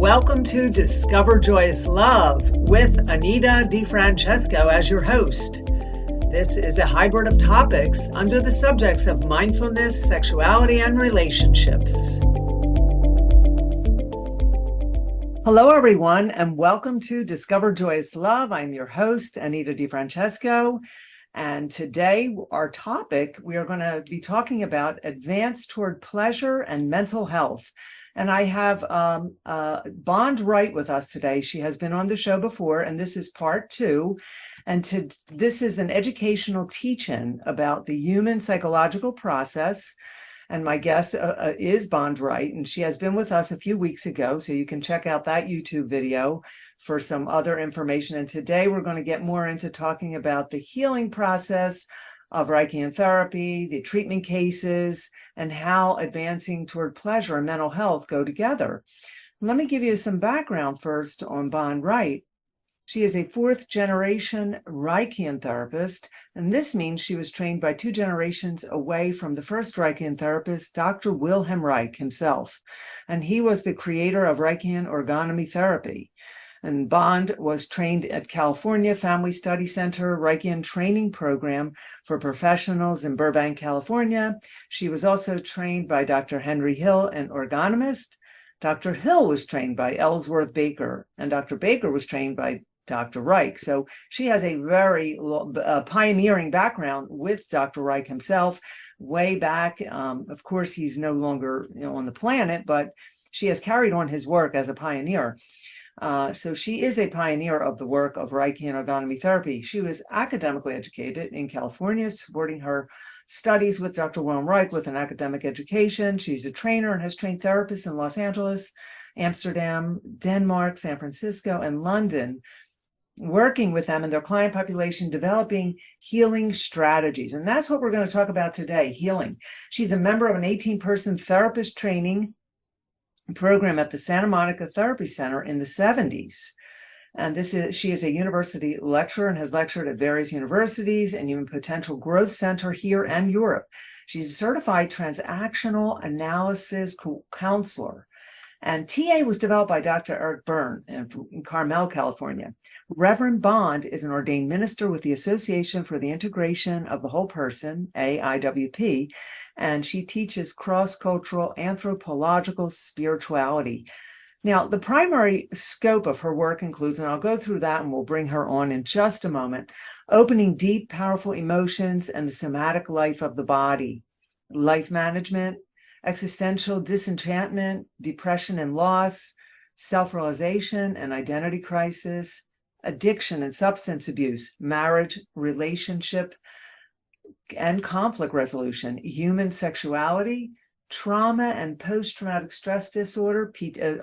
Welcome to Discover Joyous Love with Anita DeFrancesco as your host. This is a hybrid of topics under the subjects of mindfulness, sexuality, and relationships. Hello, everyone, and welcome to Discover Joyous Love. I'm your host, Anita DeFrancesco. And today, our topic, we are going to be talking about advance toward pleasure and mental health. And I have Bond Wright with us today. She has been on the show before, and this is part 2. And this is an educational teach-in about the human psychological process. And my guest is Bond Wright, and she has been with us a few weeks ago, so you can check out that YouTube video for some other information. And today we're going to get more into talking about the healing process of Reichian therapy, the treatment cases, and how advancing toward pleasure and mental health go together. Let me give you some background first on Bond Wright. She is a 4th-generation Reichian therapist, and this means she was trained by 2 generations away from the first Reichian therapist, Dr. Wilhelm Reich himself, and he was the creator of Reichian Orgonomy Therapy. And Bond was trained at California Family Study Center Reichian Training Program for Professionals in Burbank, California. She was also trained by Dr. Henry Hill, an Orgonomist. Dr. Hill was trained by Elsworth Baker, and Dr. Baker was trained by Dr. Reich. So she has a very pioneering background with Dr. Reich himself way back. Of course, he's no longer on the planet, but she has carried on his work as a pioneer. So she is a pioneer of the work of Reichian Orgonomy Therapy. She was academically educated in California, supporting her studies with Dr. Wilhelm Reich with an academic education. She's a trainer and has trained therapists in Los Angeles, Amsterdam, Denmark, San Francisco, and London, working with them and their client population, developing healing strategies. And that's what we're going to talk about today, healing. She's a member of an 18-person therapist training program at the Santa Monica Therapy Center in the 70s. And she is a university lecturer and has lectured at various universities and Human Potential Growth Center here and Europe. She's a certified transactional analysis counselor. And TA was developed by Dr. Eric Byrne in Carmel, California. Reverend Bond is an ordained minister with the Association for the Integration of the Whole Person, AIWP, and she teaches cross-cultural anthropological spirituality. Now, the primary scope of her work includes, and I'll go through that and we'll bring her on in just a moment, opening deep, powerful emotions and the somatic life of the body, life management, existential disenchantment, depression and loss, self-realization and identity crisis, addiction and substance abuse, marriage, relationship, and conflict resolution, human sexuality, trauma and post-traumatic stress disorder,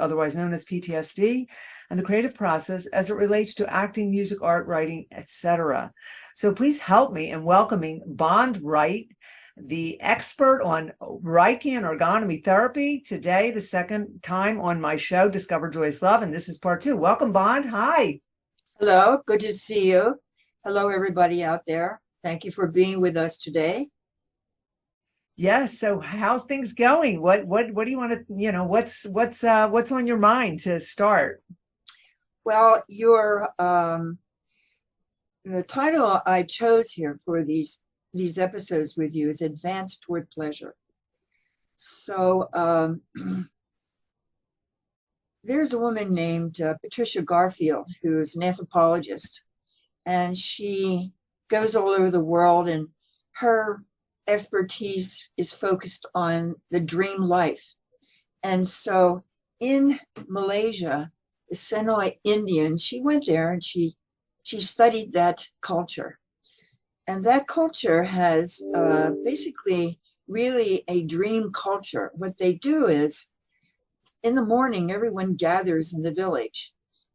otherwise known as PTSD, and the creative process as it relates to acting, music, art, writing, etc. So please help me in welcoming Bond Wright, the expert on Reichian Orgonomy Therapy, today, the second time on my show, Discover Joyous Love, and this is part 2. Welcome, Bond. Hi. Hello, good to see you. Hello, everybody out there. Thank you for being with us today. Yes. So, how's things going? What do you want to? What's on your mind to start? Well, the title I chose here for these episodes with you is Advance Toward Pleasure. So there's a woman named Patricia Garfield, who's an anthropologist, and she goes all over the world, and her expertise is focused on the dream life. And so in Malaysia, the Senoi Indians, she went there and she studied that culture. And that culture has basically really a dream culture. What they do is, in the morning, everyone gathers in the village.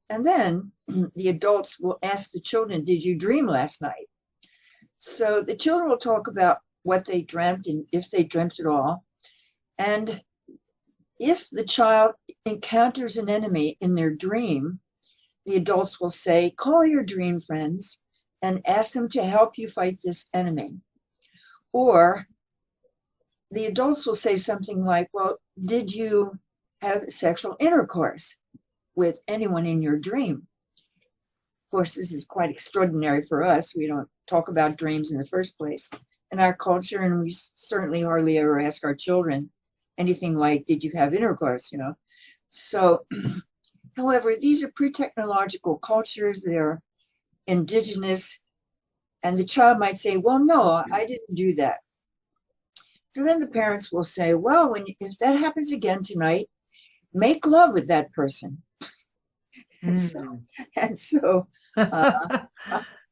And then the adults will ask the children, did you dream last night? So the children will talk about what they dreamt and if they dreamt at all. And if the child encounters an enemy in their dream, the adults will say, call your dream friends and ask them to help you fight this enemy. Or the adults will say something like, well, did you have sexual intercourse? with anyone in your dream. Of course, this is quite extraordinary for us. We don't talk about dreams in the first place in our culture, and we certainly hardly ever ask our children anything like, did you have intercourse, you know? So, however, these are pre-technological cultures. They're indigenous, and the child might say, well, no, I didn't do that. So then the parents will say, well, if that happens again tonight, make love with that person. And so,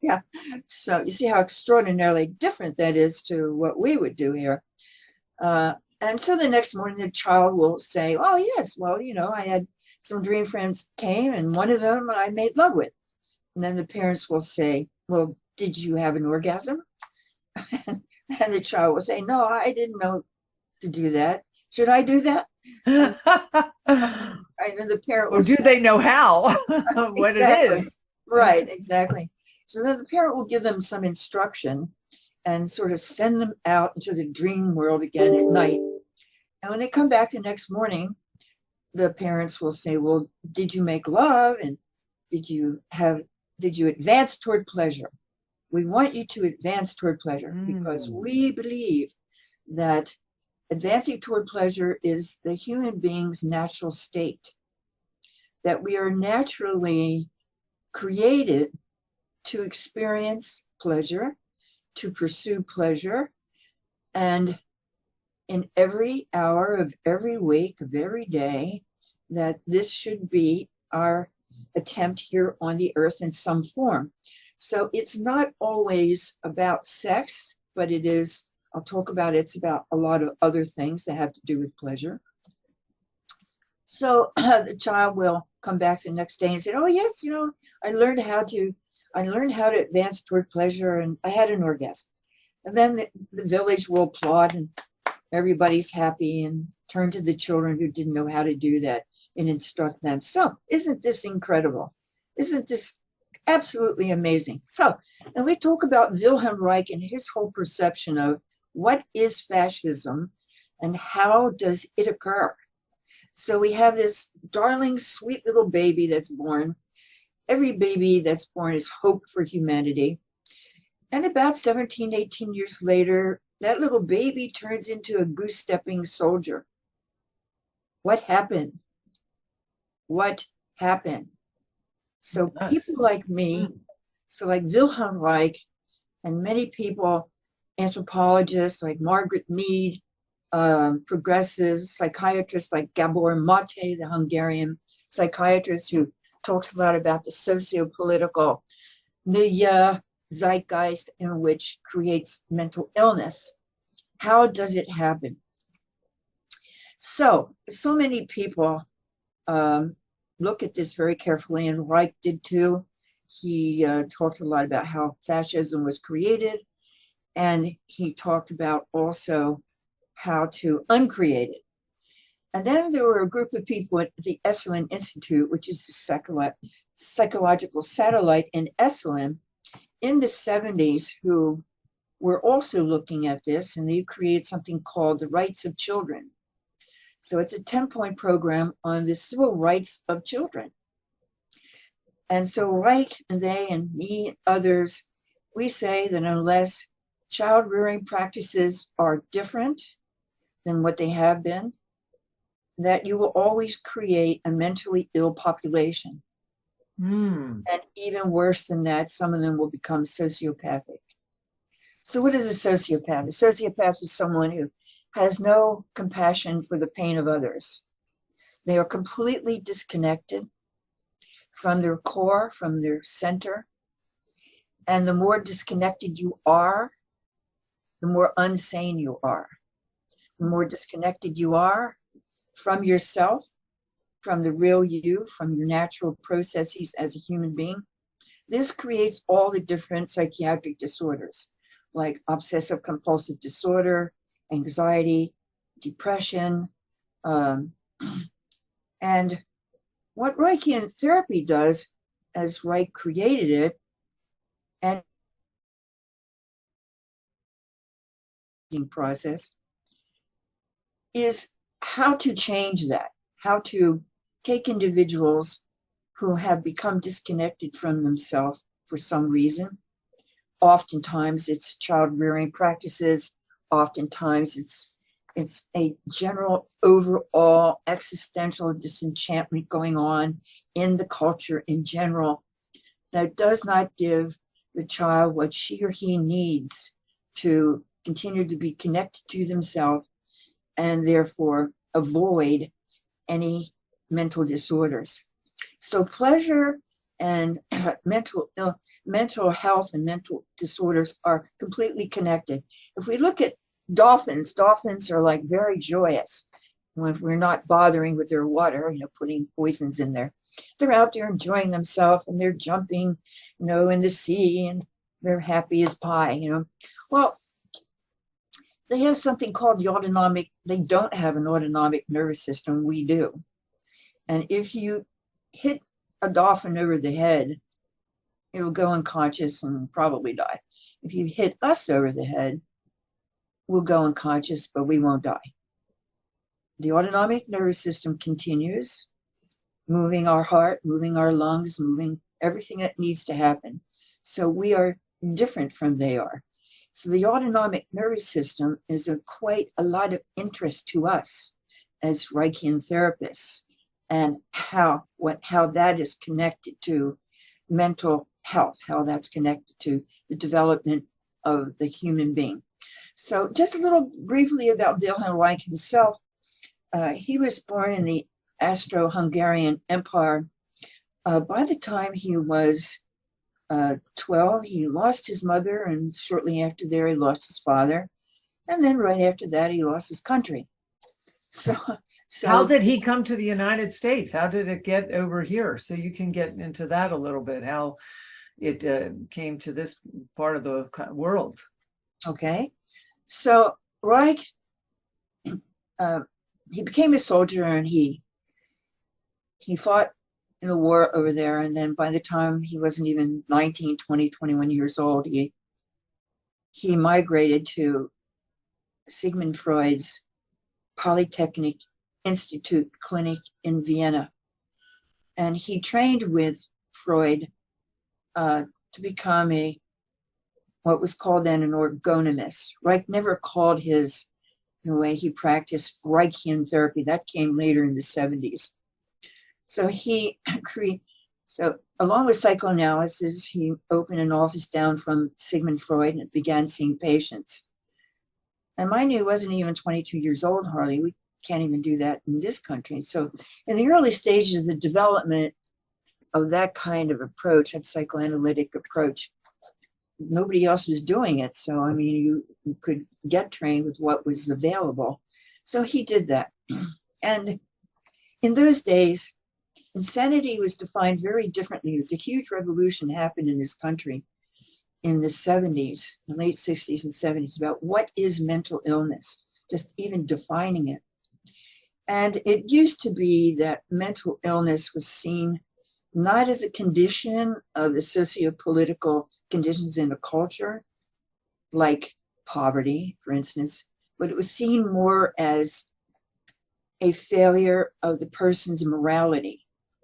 yeah. So you see how extraordinarily different that is to what we would do here. And so the next morning, the child will say, oh, yes, well, you know, I had some dream friends came, and one of them I made love with. And then the parents will say, well, did you have an orgasm? And the child will say, no, I didn't know to do that. Should I do that? And then the parent will or do say, they know how? What exactly. it is? Right, exactly. So then the parent will give them some instruction and sort of send them out into the dream world again at night. And when they come back the next morning, the parents will say, well, did you make love? And did you advance toward pleasure? We want you to advance toward pleasure because we believe that advancing toward pleasure is the human being's natural state, that we are naturally created to experience pleasure, to pursue pleasure, and in every hour of every week of every day, that this should be our attempt here on the earth in some form. So it's not always about sex, but it is, I'll talk about it's about a lot of other things that have to do with pleasure. So the child will come back the next day and say, oh yes, you know, I learned how to advance toward pleasure, and I had an orgasm. And then the village will applaud, and everybody's happy, and turn to the children who didn't know how to do that and instruct them. So isn't this incredible? Isn't this absolutely amazing? So, and we talk about Wilhelm Reich and his whole perception of what is fascism and how does it occur. So we have this darling, sweet little baby that's born. Every baby that's born is hope for humanity. And about 17, 18 years later, that little baby turns into a goose-stepping soldier. What happened? What happened? So people like me, so like Wilhelm Reich, and many people, anthropologists like Margaret Mead, progressives, psychiatrists like Gabor Mate, the Hungarian psychiatrist who talks a lot about the socio-political milieu, zeitgeist in which creates mental illness. How does it happen? So many people look at this very carefully, and Reich did too. He talked a lot about how fascism was created, and he talked about also how to uncreate it. And then there were a group of people at the Esalen Institute, which is the psychological satellite in Esalen, in the 70s, who were also looking at this, and they created something called the Rights of Children. So it's a 10-point program on the civil rights of children. And so Reich and they and me and others, we say that unless child rearing practices are different than what they have been, that you will always create a mentally ill population. And even worse than that, some of them will become sociopathic. So what is a sociopath? A sociopath is someone who has no compassion for the pain of others. They are completely disconnected from their core, from their center. And the more disconnected you are, the more unsane you are. The more disconnected you are from yourself, from the real you, from your natural processes as a human being, this creates all the different psychiatric disorders, like obsessive compulsive disorder, anxiety, depression. And what Reichian therapy does, as Reich created it, and process, is how to change that, how to take individuals who have become disconnected from themselves for some reason. Oftentimes it's child rearing practices. Oftentimes it's a general overall existential disenchantment going on in the culture in general that does not give the child what she or he needs to continue to be connected to themselves and therefore avoid any mental disorders. So pleasure and mental health and mental disorders are completely connected. If we look at dolphins are like very joyous when we're not bothering with their water, putting poisons in there. They're out there enjoying themselves and they're jumping, in the sea, and they're happy as pie, Well, they have something called the autonomic. They don't have an autonomic nervous system. We do. And if you hit a dolphin over the head, it'll go unconscious and probably die. If you hit us over the head, we'll go unconscious, but we won't die. The autonomic nervous system continues, moving our heart, moving our lungs, moving everything that needs to happen. So we are different from they are. So the autonomic nervous system is of quite a lot of interest to us as Reichian therapists, and how that is connected to mental health, how that's connected to the development of the human being. So just a little briefly about Wilhelm Reich himself. He was born in the Austro-Hungarian Empire. By the time he was 12, he lost his mother, and shortly after there, he lost his father. And then right after that, he lost his country. So how did he come to the United States? How did it get over here? So you can get into that a little bit, how it came to this part of the world. Okay. So Reich, he became a soldier, and he fought in a war over there. And then by the time he wasn't even 19, 20, 21 years old, he migrated to Sigmund Freud's Polytechnic Institute clinic in Vienna. And he trained with Freud to become what was called then an orgonomist. Reich never called the way he practiced Reichian therapy. That came later in the 70s. So along with psychoanalysis, he opened an office down from Sigmund Freud and began seeing patients. And mind you, he wasn't even 22 years old, hardly. We can't even do that in this country. So in the early stages of the development of that kind of approach, that psychoanalytic approach, nobody else was doing it. So, I mean, you could get trained with what was available. So he did that. And in those days, insanity was defined very differently. There's a huge revolution happened in this country in the 70s, the late 60s and 70s, about what is mental illness, just even defining it. And it used to be that mental illness was seen not as a condition of the socio-political conditions in a culture, like poverty, for instance, but it was seen more as a failure of the person's morality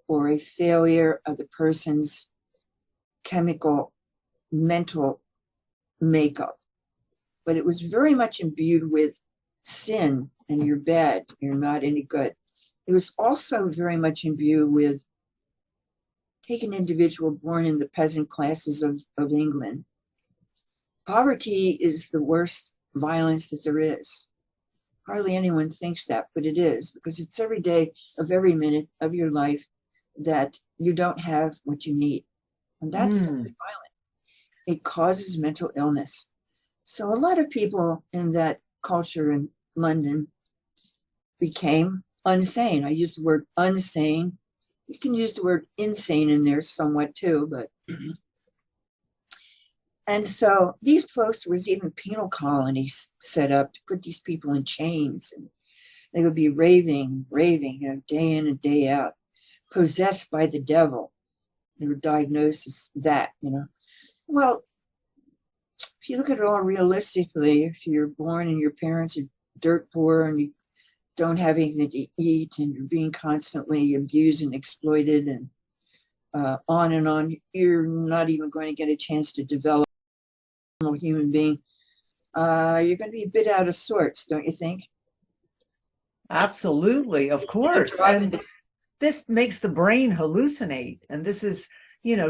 or a failure of the person's chemical mental makeup. But it was very much imbued with sin, and you're bad, you're not any good. It was also very much imbued with, take an individual born in the peasant classes of England. Poverty is the worst violence that there is. Hardly anyone thinks that, but it is, because it's every day of every minute of your life that you don't have what you need. And that's violent. It causes mental illness. So a lot of people in that culture in London became unsane. I use the word unsane. You can use the word insane in there somewhat too, but and so these folks, there was even penal colonies set up to put these people in chains, and they would be raving, day in and day out, possessed by the devil. They were diagnosed as that, Well, if you look at it all realistically, if you're born and your parents are dirt poor and you don't have anything to eat and you're being constantly abused and exploited and on and on. You're not even going to get a chance to develop a normal human being. You're going to be a bit out of sorts, don't you think? Absolutely, of course. And this makes the brain hallucinate. And this is,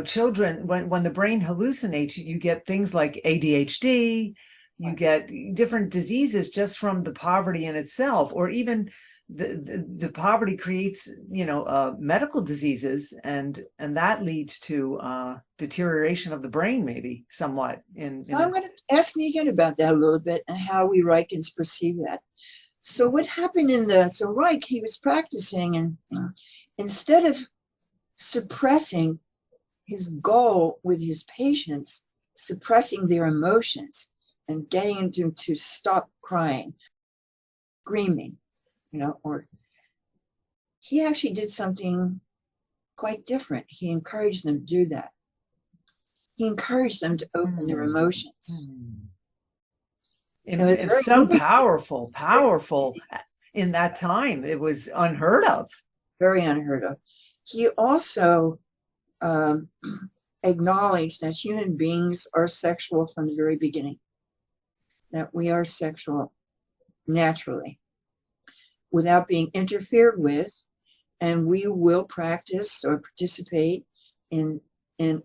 children, when the brain hallucinates, you get things like ADHD, you get different diseases just from the poverty in itself, or even the poverty creates, medical diseases, and that leads to deterioration of the brain, maybe somewhat. So I'm going to ask me again about that a little bit and how we Reichians perceive that. So what happened so Reich, he was practicing, and instead of suppressing his goal with his patients, suppressing their emotions and getting them to stop crying, screaming, or he actually did something quite different. He encouraged them to do that. He encouraged them to open their emotions. It's so powerful in that time. It was unheard of. Very unheard of. He also acknowledged that human beings are sexual from the very beginning, that we are sexual naturally, without being interfered with, and we will practice or participate in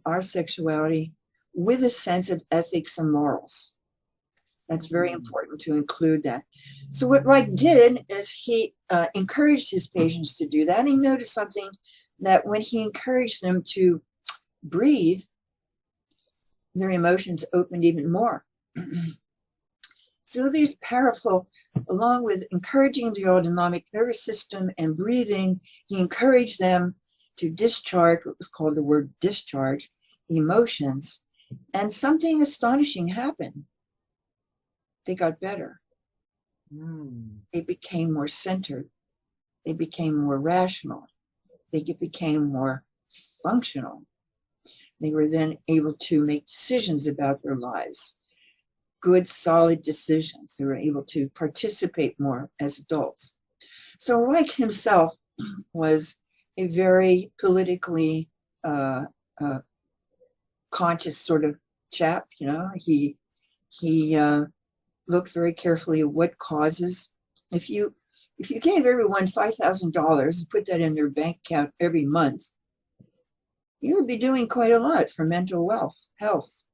our sexuality with a sense of ethics and morals. That's very important to include that. So what Reich did is he encouraged his patients to do that. And he noticed something, that when he encouraged them to breathe, their emotions opened even more. So these powerful, along with encouraging the autonomic nervous system and breathing, he encouraged them to discharge what was called the word discharge, emotions. And something astonishing happened. They got better. They became more centered. They became more rational. They became more functional. They were then able to make decisions about their lives, good, solid decisions. They were able to participate more as adults. So Reich himself was a very politically conscious sort of chap. He looked very carefully at what causes. If you gave everyone $5,000 and put that in their bank account every month, you would be doing quite a lot for mental health.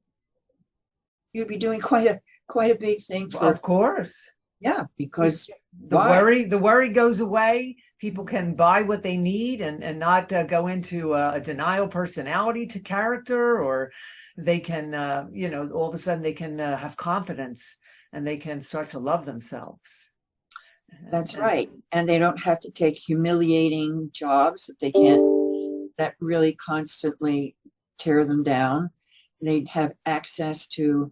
You'd be doing quite a big thing for. Of course. Yeah, because the worry goes away. People can buy what they need and not go into a denial personality to character, or they can, all of a sudden they can have confidence and they can start to love themselves. That's right. And they don't have to take humiliating jobs that really constantly tear them down. They'd have access to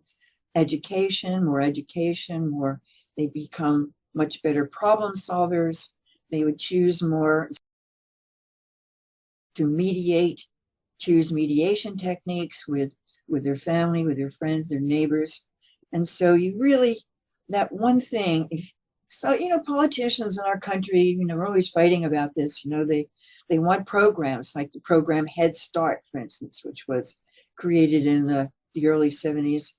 education, more. They become much better problem solvers. They would choose more to choose mediation techniques with their family, with their friends, their neighbors. And so that one thing, politicians in our country, we're always fighting about this. They want programs like the program Head Start, for instance, which was created in the early 70s.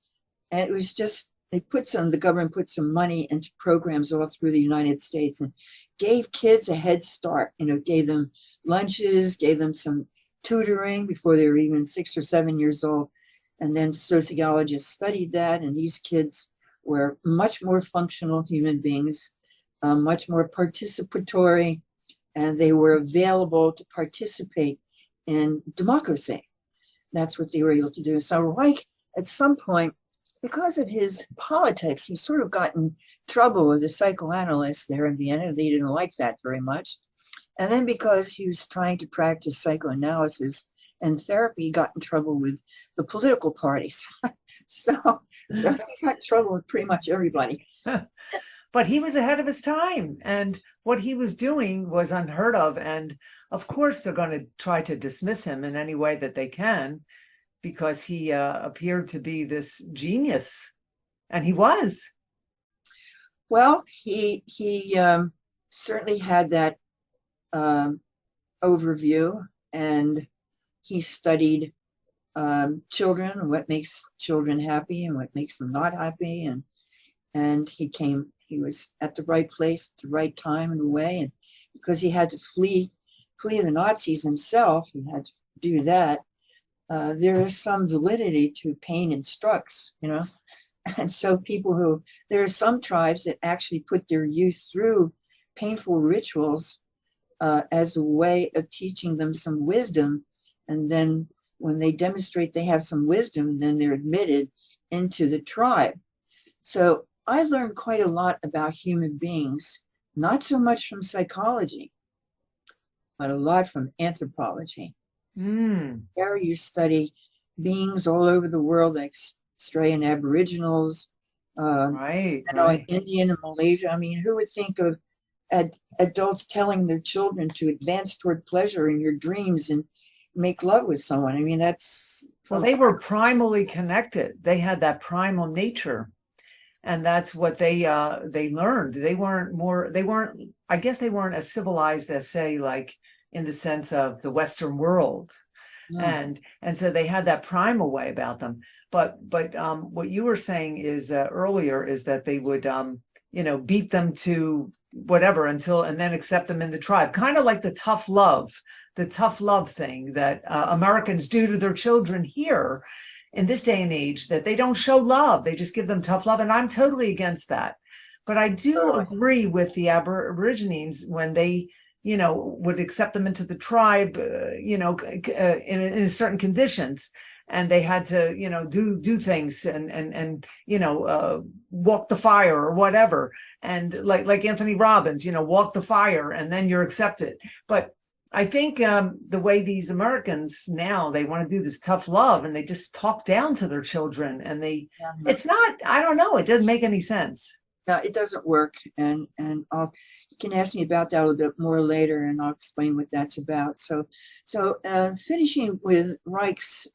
And it was just, the government put some money into programs all through the United States and gave kids a head start, gave them lunches, gave them some tutoring before they were even 6 or 7 years old. And then sociologists studied that, and these kids were much more functional human beings, much more participatory, and they were available to participate in democracy. That's what they were able to do. So Reich, at some point, because of his politics, he sort of got in trouble with the psychoanalysts there in Vienna. They didn't like that very much. And then because he was trying to practice psychoanalysis and therapy, he got in trouble with the political parties. so he got in trouble with pretty much everybody. But he was ahead of his time, and what he was doing was unheard of. And of course, they're going to try to dismiss him in any way that they can, because he appeared to be this genius, and he was. Well, he certainly had that overview, and he studied children and what makes children happy and what makes them not happy, and he was at the right place at the right time and way, and because he had to flee the Nazis himself, he had to do that. There is some validity to pain instructs, and so there are some tribes that actually put their youth through painful rituals as a way of teaching them some wisdom, and then when they demonstrate they have some wisdom, then they're admitted into the tribe. So I learned quite a lot about human beings, not so much from psychology, but a lot from anthropology. There you study beings all over the world, like Australian Aboriginals, Right. Indian and Malaysia. I mean, who would think of adults telling their children to advance toward pleasure in your dreams and make love with someone? I mean, they were primally connected. They had that primal nature, and that's what they learned. I guess they weren't as civilized as, say, like in the sense of the Western world. And so they had that primal way about them. But what you were saying is earlier is that they would beat them to whatever and then accept them in the tribe, kind of like the tough love thing that Americans do to their children here in this day and age, that they don't show love, they just give them tough love. And I'm totally against that. But I do agree with the Aborigines when they would accept them into the tribe, in certain conditions, and they had to, do things and walk the fire or whatever, and like Anthony Robbins, walk the fire, and then you're accepted. But I think the way these Americans now, they want to do this tough love, and they just talk down to their children, and it's not, I don't know, it doesn't make any sense. No, it doesn't work, and you can ask me about that a little bit more later, and I'll explain what that's about. So finishing with Reich's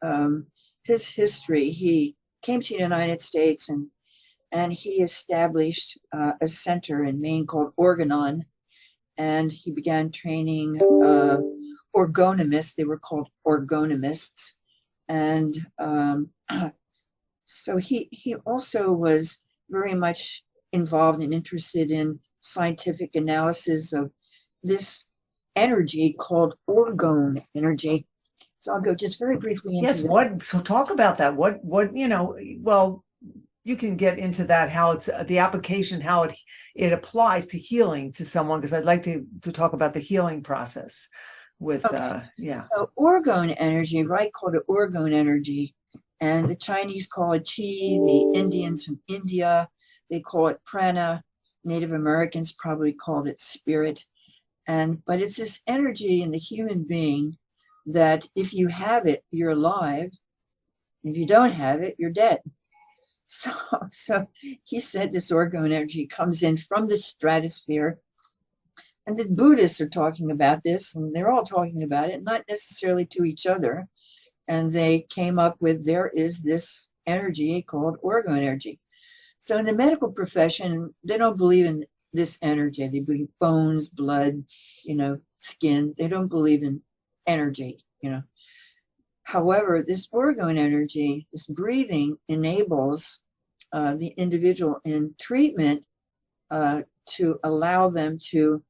his history, he came to the United States and he established a center in Maine called Orgonon, and he began training orgonomists. They were called orgonomists, and so he also was very much involved and interested in scientific analysis of this energy called orgone energy. So I'll go just very briefly into so talk about that. What you can get into that, how it's the application, how it applies to healing to someone, because I'd like to talk about the healing process with So orgone energy, Wright called it orgone energy, and the Chinese call it qi, the Indians from India, they call it prana, Native Americans probably called it spirit. But it's this energy in the human being that if you have it, you're alive. If you don't have it, you're dead. So he said this orgone energy comes in from the stratosphere. And the Buddhists are talking about this, and they're all talking about it, not necessarily to each other. And they came up with, there is this energy called orgone energy. So in the medical profession, they don't believe in this energy. They believe bones, blood, skin. They don't believe in energy, However, this orgone energy, this breathing, enables the individual in treatment to allow them to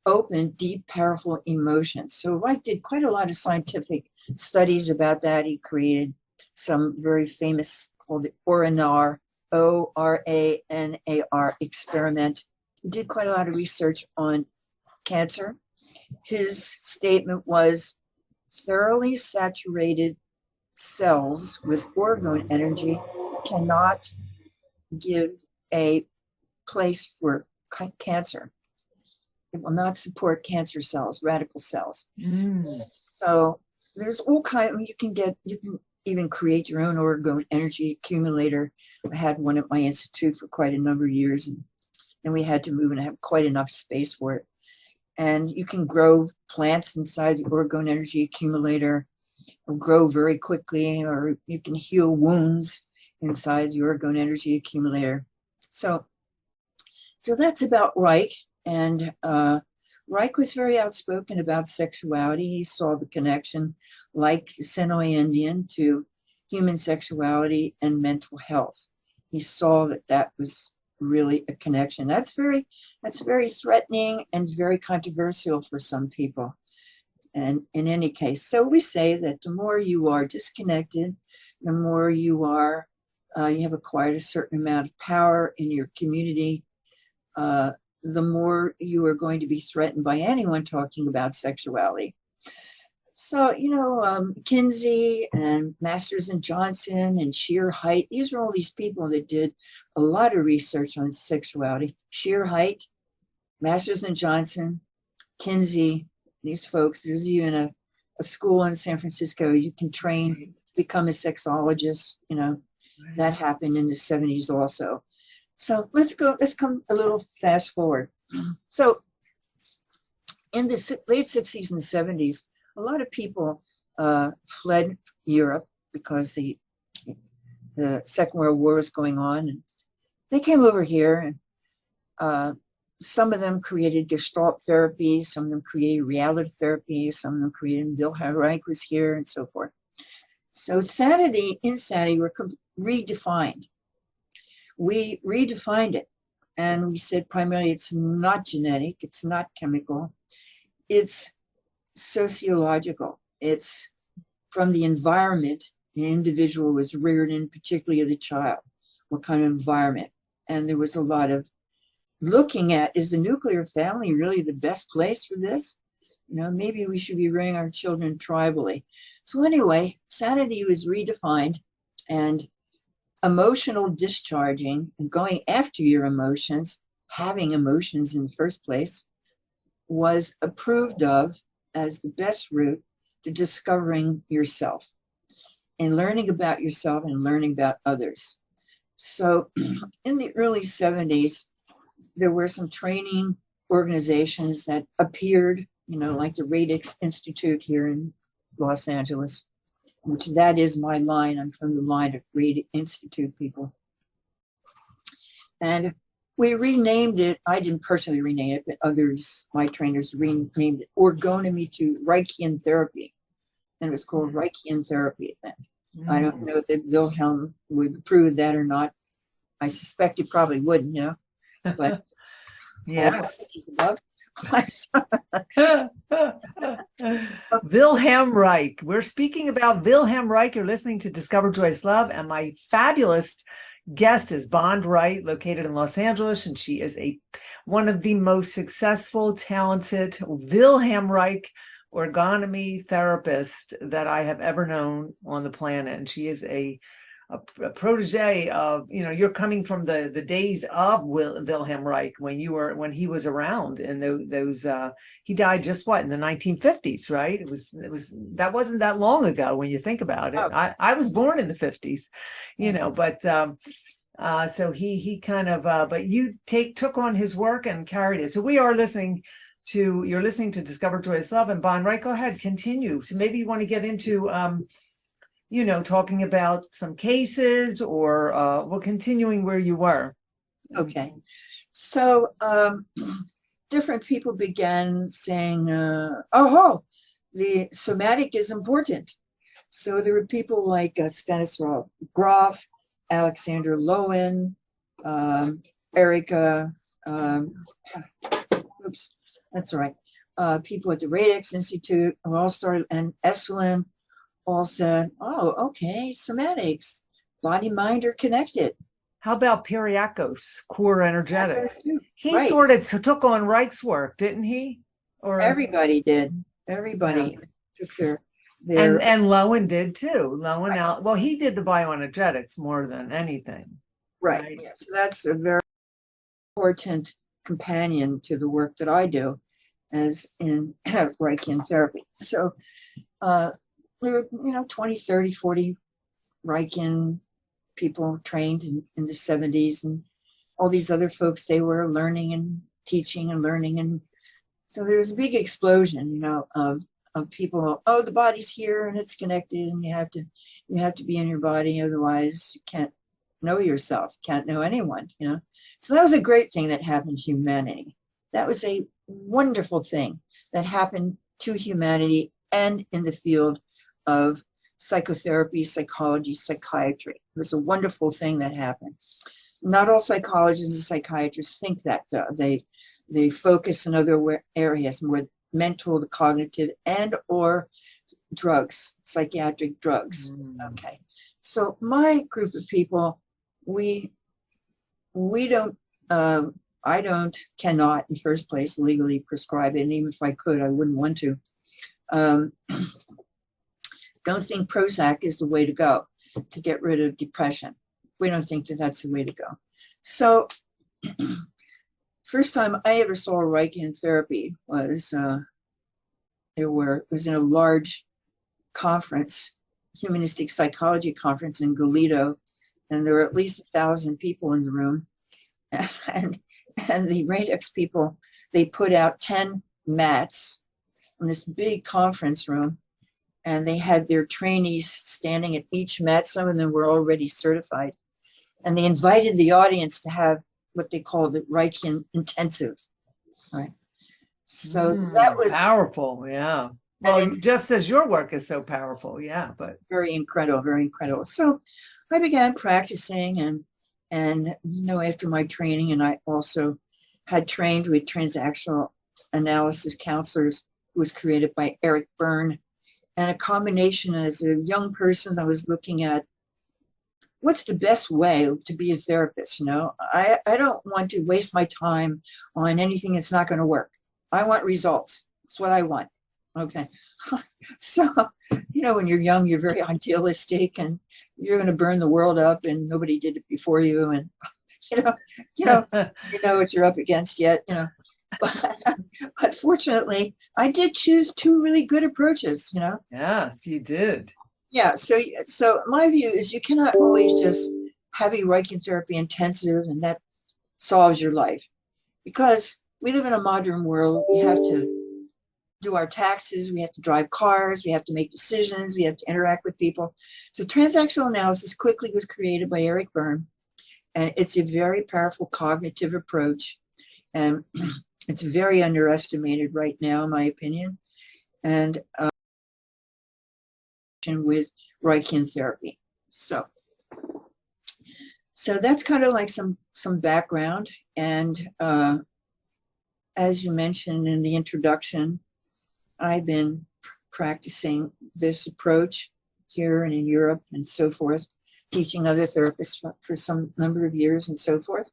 open deep, powerful emotions. So Wright did quite a lot of scientific studies about that. He created some very famous, called the Oranar, ORANAR experiment. He did quite a lot of research on cancer. His statement was, thoroughly saturated cells with orgone energy cannot give a place for cancer. It will not support cancer cells, radical cells. So there's all kinds, you can even create your own orgone energy accumulator. I had one at my institute for quite a number of years, and then we had to move and have quite enough space for it. And you can grow plants inside the orgone energy accumulator, or grow very quickly, or you can heal wounds inside the orgone energy accumulator. So that's about Reich. And Reich was very outspoken about sexuality. He saw the connection, like the Sonoy Indian, to human sexuality and mental health. He saw that that was really a connection. That's very threatening and very controversial for some people. And in any case, so we say that the more you are disconnected, the more you are, you have acquired a certain amount of power in your community, the more you are going to be threatened by anyone talking about sexuality. So, Kinsey and Masters and Johnson and Sheer Height, these are all these people that did a lot of research on sexuality. Sheer Height, Masters and Johnson, Kinsey, these folks. There's even a school in San Francisco you can train to become a sexologist. That happened in the 70s also. So let's come a little fast forward. So in the late 60s and 70s, a lot of people fled Europe because the Second World War was going on, and they came over here, and some of them created Gestalt therapy, some of them created reality therapy, some of them created Wilhelm Reich was here, and so forth. So insanity were redefined. We redefined it, and we said primarily it's not genetic, it's not chemical, it's sociological. It's from the environment the individual was reared in, particularly the child, what kind of environment. And there was a lot of looking at, is the nuclear family really the best place for this? Maybe we should be rearing our children tribally. So anyway, sanity was redefined, and emotional discharging and going after your emotions, having emotions in the first place, was approved of as the best route to discovering yourself and learning about yourself and learning about others. So in the early 70s, there were some training organizations that appeared, like the Radix Institute here in Los Angeles, which that is my line. I'm from the line of Radix Institute people. And we renamed it. I didn't personally rename it, but others, my trainers, renamed it Orgonomy to Reichian Therapy. And it was called Reichian Therapy then. I don't know that Wilhelm would approve that or not. I suspect he probably wouldn't, but yes. Wilhelm Reich. We're speaking about Wilhelm Reich. You're listening to Discover Joyous Love, and my fabulous guest is Bond Wright, located in Los Angeles, and she is one of the most successful, talented Wilhelm Reich orgonomy therapist that I have ever known on the planet. And she is a protege of, you're coming from the days of Wilhelm Reich when he was around, and those he died just in the 1950s, right? It was that wasn't that long ago when you think about it. Oh. I was born in the 50s, but so he kind of but you took on his work and carried it. So you're listening to Discover Joyous Love, and Bon, right, go ahead, continue. So maybe you want to get into talking about some cases, or we're continuing where you were. Okay. So different people began saying, the somatic is important. So there were people like Stanislav Grof, Alexander Lowen, Erica, oops, that's all right. People at the Radix Institute who all started, and Esalen, all said, okay, somatics, body, mind are connected. How about Pyriakos, core energetics? He right. sort of took on Reich's work, didn't he? Or everybody did. Everybody took their and Lowen did too. Lowen out. Well, he did the bioenergetics more than anything. Right. Yeah. So that's a very important companion to the work that I do as in Reichian therapy. So there were, 20, 30, 40 Reichian people trained in the 70s, and all these other folks, they were learning and teaching and learning. And so there was a big explosion, of people, the body's here and it's connected, and you have to be in your body, otherwise you can't know yourself, can't know anyone, So that was a great thing that happened to humanity. That was a wonderful thing that happened to humanity and in the field of psychotherapy, psychology, psychiatry. It was a wonderful thing that happened. Not all psychologists and psychiatrists think that, though. They focus in other areas, more mental, the cognitive, and or drugs, psychiatric drugs. Okay. So my group of people, we don't, cannot in first place legally prescribe it. And even if I could, I wouldn't want to. Don't think Prozac is the way to go to get rid of depression. We don't think that that's the way to go. So first time I ever saw Reichian therapy was, it was in a large conference, humanistic psychology conference in Golito, and there were at least 1,000 people in the room. And the Radix people, they put out 10 mats in this big conference room, and they had their trainees standing at each mat. Some of them were already certified, and they invited the audience to have what they called the Reichian intensive, right? So that was powerful. Yeah. Well, just as your work is so powerful. Yeah, but very incredible, very incredible. So I began practicing, and after my training, and I also had trained with transactional analysis counselors, who was created by Eric Byrne, and a combination. As a young person, I was looking at what's the best way to be a therapist. I don't want to waste my time on anything that's not going to work. I want results. That's what I want. Okay. So, when you're young, you're very idealistic, and you're going to burn the world up, and nobody did it before you. And, you know what you're up against yet, But fortunately, I did choose two really good approaches, Yes, you did. Yeah. So my view is you cannot always just have a Reichian therapy intensive and that solves your life, because we live in a modern world. We have to do our taxes, we have to drive cars, we have to make decisions, we have to interact with people. So transactional analysis quickly was created by Eric Byrne, and it's a very powerful cognitive approach, and it's very underestimated right now, in my opinion, and with Reichian therapy. So that's kind of like some background, and as you mentioned in the introduction, I've been practicing this approach here and in Europe and so forth, teaching other therapists for some number of years and so forth.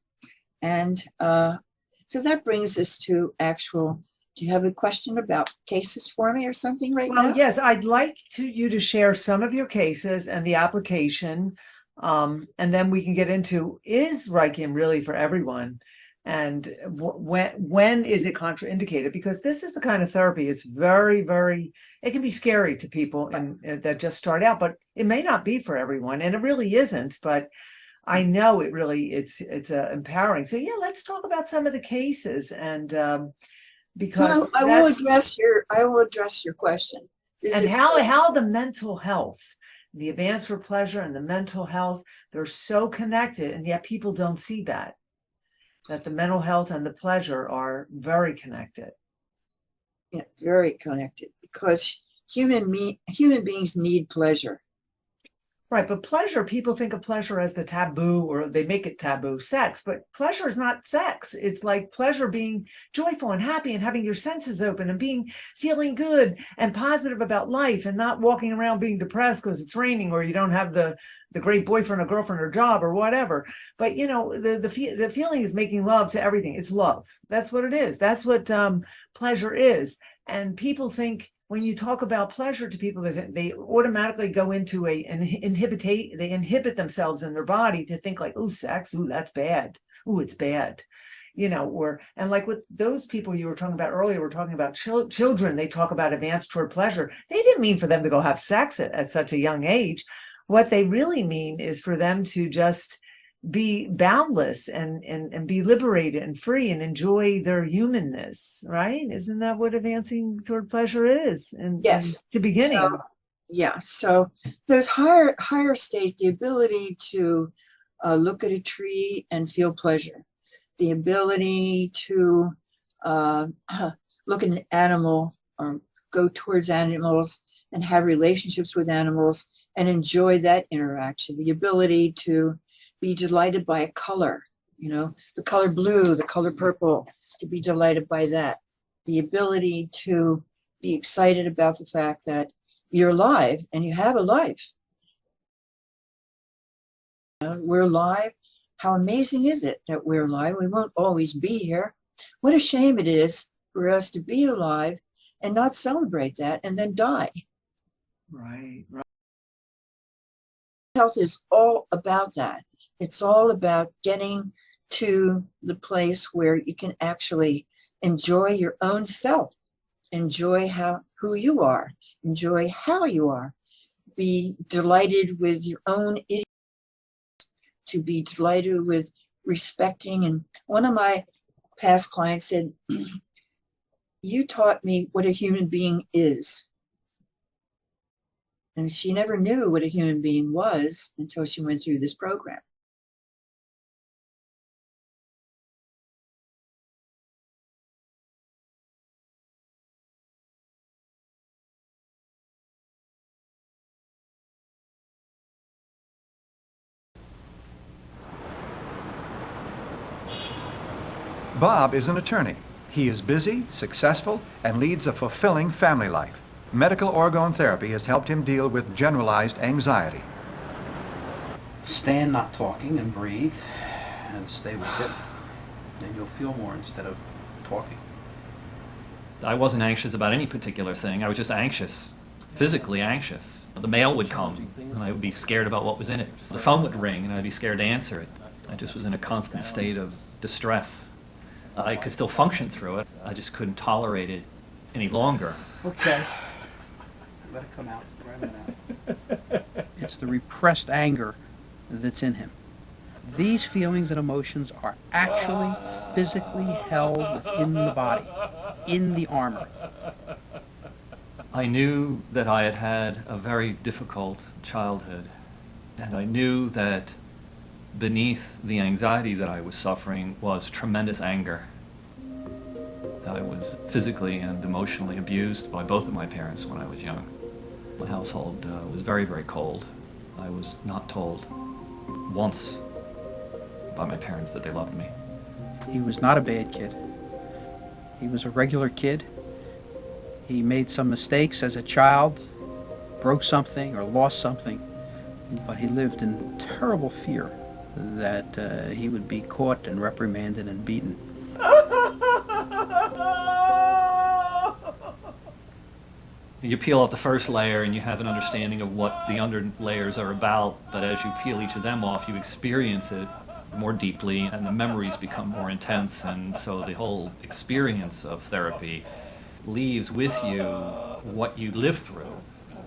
And so that brings us to do you have a question about cases for me or something right now? Well, yes, I'd like you to share some of your cases and the application, and then we can get into, is Reichian really for everyone? And when is it contraindicated? Because this is the kind of therapy, it's very, very, it can be scary to people that just start out, but it may not be for everyone, and it really isn't. But I know it's empowering. So yeah, let's talk about some of the cases, and because I will address your question. And how the mental health, the advance for pleasure and the mental health, they're so connected, and yet people don't see that the mental health and the pleasure are very connected. Yeah, very connected, because human beings need pleasure. Right, but pleasure, people think of pleasure as the taboo, or they make it taboo, sex, but pleasure is not sex. It's like pleasure being joyful and happy and having your senses open and feeling good and positive about life, and not walking around being depressed because it's raining or you don't have the great boyfriend or girlfriend or job or whatever. But the feeling is making love to everything. It's love. That's what it is. That's what pleasure is. And people think, when you talk about pleasure to people, they automatically go into they inhibit themselves in their body to think like, oh, sex, ooh, that's bad. Ooh, it's bad. And like with those people you were talking about earlier, we're talking about children, they talk about advance toward pleasure. They didn't mean for them to go have sex at such a young age. What they really mean is for them to just be boundless and be liberated and free and enjoy their humanness, right? Isn't that what advancing toward pleasure is? And yes, to beginning. So those higher states, the ability to look at a tree and feel pleasure, the ability to uh, look at an animal or go towards animals and have relationships with animals and enjoy that interaction. The ability to be delighted by a color, the color blue, the color purple, to be delighted by that. The ability to be excited about the fact that you're alive and you have a life. We're alive. How amazing is it that we're alive? We won't always be here. What a shame it is for us to be alive and not celebrate that and then die. Right. Health is all about that. It's all about getting to the place where you can actually enjoy your own self, enjoy who you are, enjoy how you are, be delighted with your own idiocy, to be delighted with respecting. And one of my past clients said, "You taught me what a human being is." And she never knew what a human being was until she went through this program. Bob is an attorney. He is busy, successful, and leads a fulfilling family life. Medical orgone therapy has helped him deal with generalized anxiety. Stand not talking and breathe and stay with it. Then you'll feel more instead of talking. I wasn't anxious about any particular thing. I was just anxious, physically anxious. The mail would come and I would be scared about what was in it. The phone would ring and I'd be scared to answer it. I just was in a constant state of distress. I could still function through it. I just couldn't tolerate it any longer. Okay. Let it come out. Let it out. It's the repressed anger that's in him. These feelings and emotions are actually physically held within the body, in the armor. I knew that I had had a very difficult childhood, and I knew that beneath the anxiety that I was suffering was tremendous anger. I was physically and emotionally abused by both of my parents when I was young. My household was very, very cold. I was not told once by my parents that they loved me. He was not a bad kid. He was a regular kid. He made some mistakes as a child, broke something or lost something, but he lived in terrible fear that he would be caught and reprimanded and beaten. You peel off the first layer and you have an understanding of what the under layers are about, but as you peel each of them off, you experience it more deeply and the memories become more intense, and so the whole experience of therapy leaves with you what you lived through.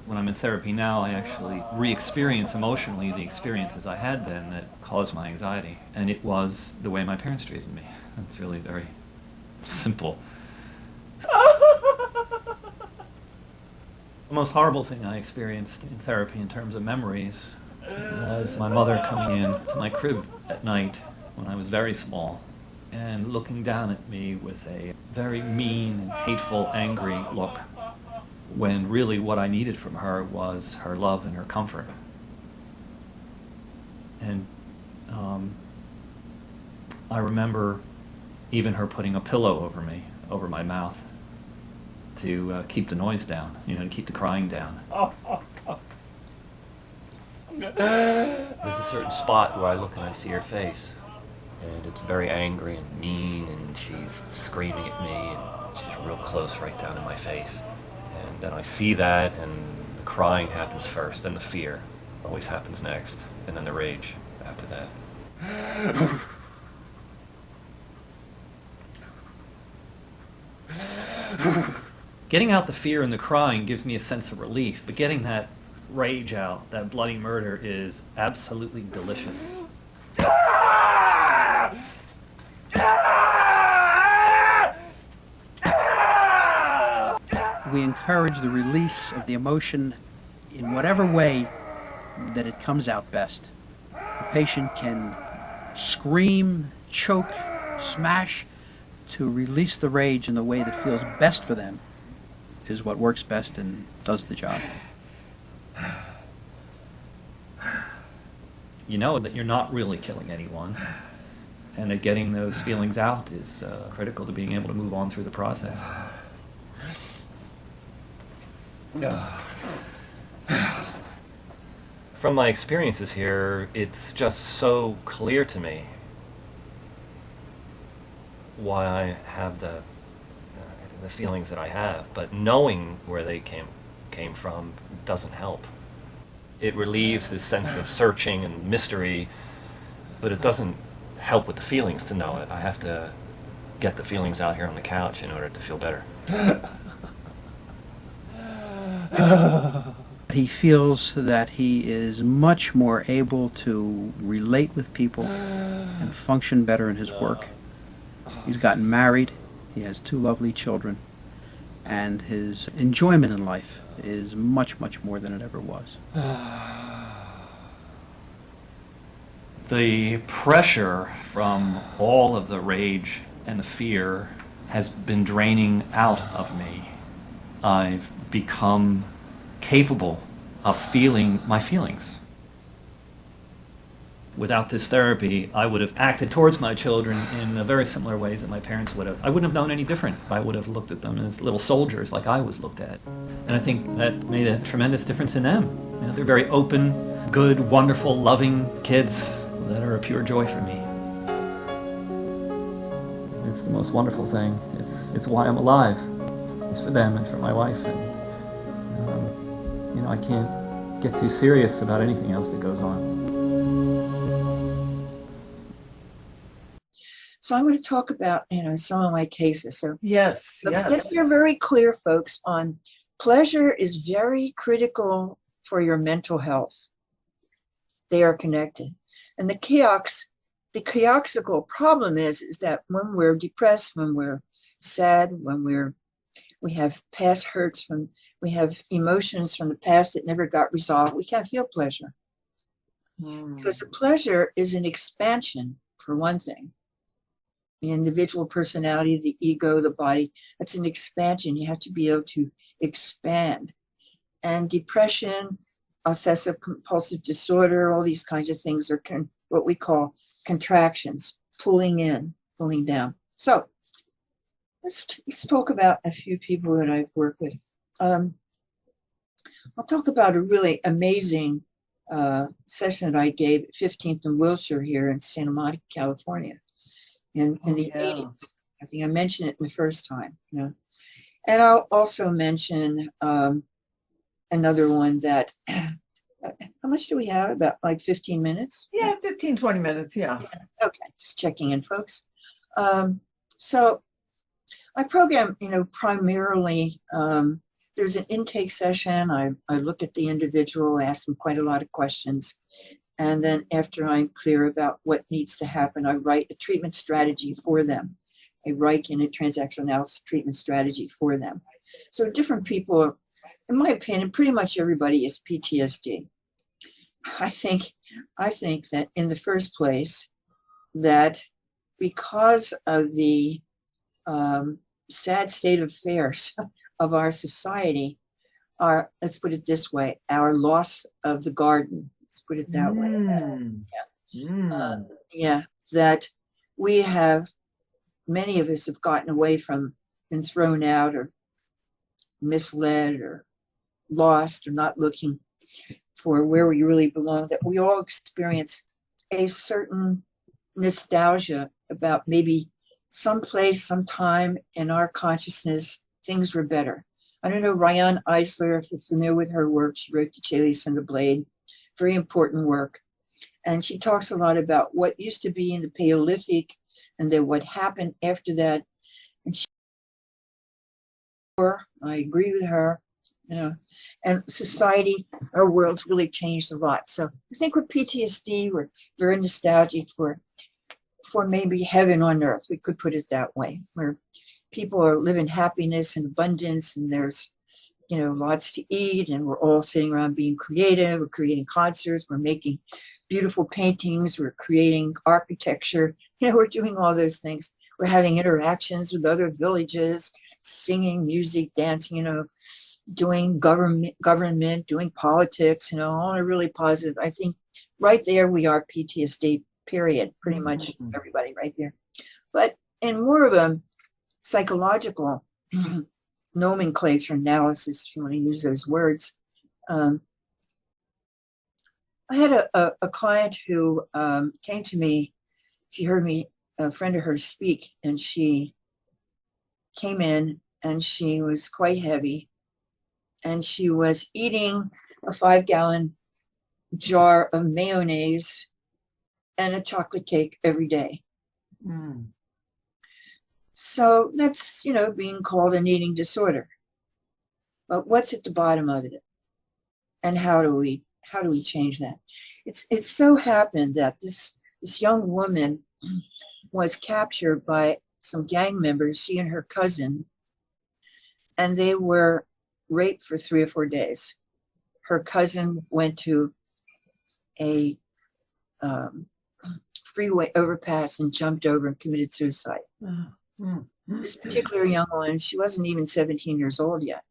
When I'm in therapy now, I actually re-experience emotionally the experiences I had then that caused my anxiety, and it was the way my parents treated me. It's really very simple. The most horrible thing I experienced in therapy in terms of memories was my mother coming in to my crib at night when I was very small and looking down at me with a very mean and hateful, angry look, when really what I needed from her was her love and her comfort. And I remember even her putting a pillow over me, over my mouth, to keep the noise down, to keep the crying down. There's a certain spot where I look and I see her face, and it's very angry and mean, and she's screaming at me, and she's real close right down in my face. And then I see that, and the crying happens first, then the fear always happens next, and then the rage after that. Getting out the fear and the crying gives me a sense of relief, but getting that rage out, that bloody murder, is absolutely delicious. We encourage the release of the emotion in whatever way that it comes out best. The patient can scream, choke, smash, to release the rage in the way that feels best for them is what works best and does the job. You know that you're not really killing anyone, and that getting those feelings out is critical to being able to move on through the process. From my experiences here, it's just so clear to me why I have the feelings that I have, but knowing where they came from doesn't help. It relieves this sense of searching and mystery, but it doesn't help with the feelings to know it. I have to get the feelings out here on the couch in order to feel better. He feels that he is much more able to relate with people and function better in his work. He's gotten married, he has 2 lovely children, and his enjoyment in life is much, much more than it ever was. The pressure from all of the rage and the fear has been draining out of me. I've become capable of feeling my feelings. Without this therapy, I would have acted towards my children in very similar ways that my parents would have. I wouldn't have known any different. I would have looked at them as little soldiers like I was looked at. And I think that made a tremendous difference in them. You know, they're very open, good, wonderful, loving kids that are a pure joy for me. It's the most wonderful thing. It's why I'm alive. It's for them and for my wife. And I can't get too serious about anything else that goes on. So I'm going to talk about, some of my cases. So Yes, yes. you're very clear, folks, on pleasure is very critical for your mental health. They are connected. And the chaoxical problem is that when we're depressed, when we're sad, when we have past hurts, we have emotions from the past that never got resolved, we can't feel pleasure. Because the pleasure is an expansion, for one thing. The individual personality, the ego, the body, that's an expansion. You have to be able to expand. And depression, obsessive compulsive disorder, all these kinds of things are what we call contractions, pulling in, pulling down. So let's talk about a few people that I've worked with. I'll talk about a really amazing session that I gave at 15th and Wilshire here in Santa Monica, California. In the 80s. I think I mentioned it the first time, And I'll also mention another one that, how much do we have? About like 15 minutes? Yeah, 15, 20 minutes, yeah. Okay, just checking in, folks. So I program, primarily, there's an intake session. I look at the individual, ask them quite a lot of questions. And then after I'm clear about what needs to happen, I write a treatment strategy for them, a Reichian and transactional analysis treatment strategy for them. So different people, in my opinion, pretty much everybody is PTSD. I think that in the first place, that because of the sad state of affairs of our society, let's put it this way, our loss of the garden, let's put it that way. That we have, many of us have gotten away from, been thrown out or misled or lost or not looking for where we really belong, that we all experience a certain nostalgia about maybe someplace, sometime in our consciousness, things were better. I don't know, Ryan Eisler, if you're familiar with her work, she wrote The Chalice and the Blade, very important work. And she talks a lot about what used to be in the Paleolithic and then what happened after that. And I agree with her, and society, our world's really changed a lot. So I think with PTSD, we're very nostalgic for maybe heaven on earth. We could put it that way, where people are living happiness and abundance, and there's, lots to eat, and we're all sitting around being creative. We're creating concerts, we're making beautiful paintings, we're creating architecture, we're doing all those things we're having interactions with other villages, singing, music, dancing, doing government, doing politics, all are really positive. I think right there we are PTSD, period, pretty much everybody right there. But in more of a psychological nomenclature analysis, if you want to use those words, I had a client who came to me. She heard me, a friend of hers, speak, and she came in and she was quite heavy, and she was eating a 5-gallon jar of mayonnaise and a chocolate cake every day. So that's, being called an eating disorder. But what's at the bottom of it? And how do we change that? It's so happened that this young woman was captured by some gang members, she and her cousin, and they were raped for 3 or 4 days. Her cousin went to a freeway overpass and jumped over and committed suicide. This particular young woman, she wasn't even 17 years old yet.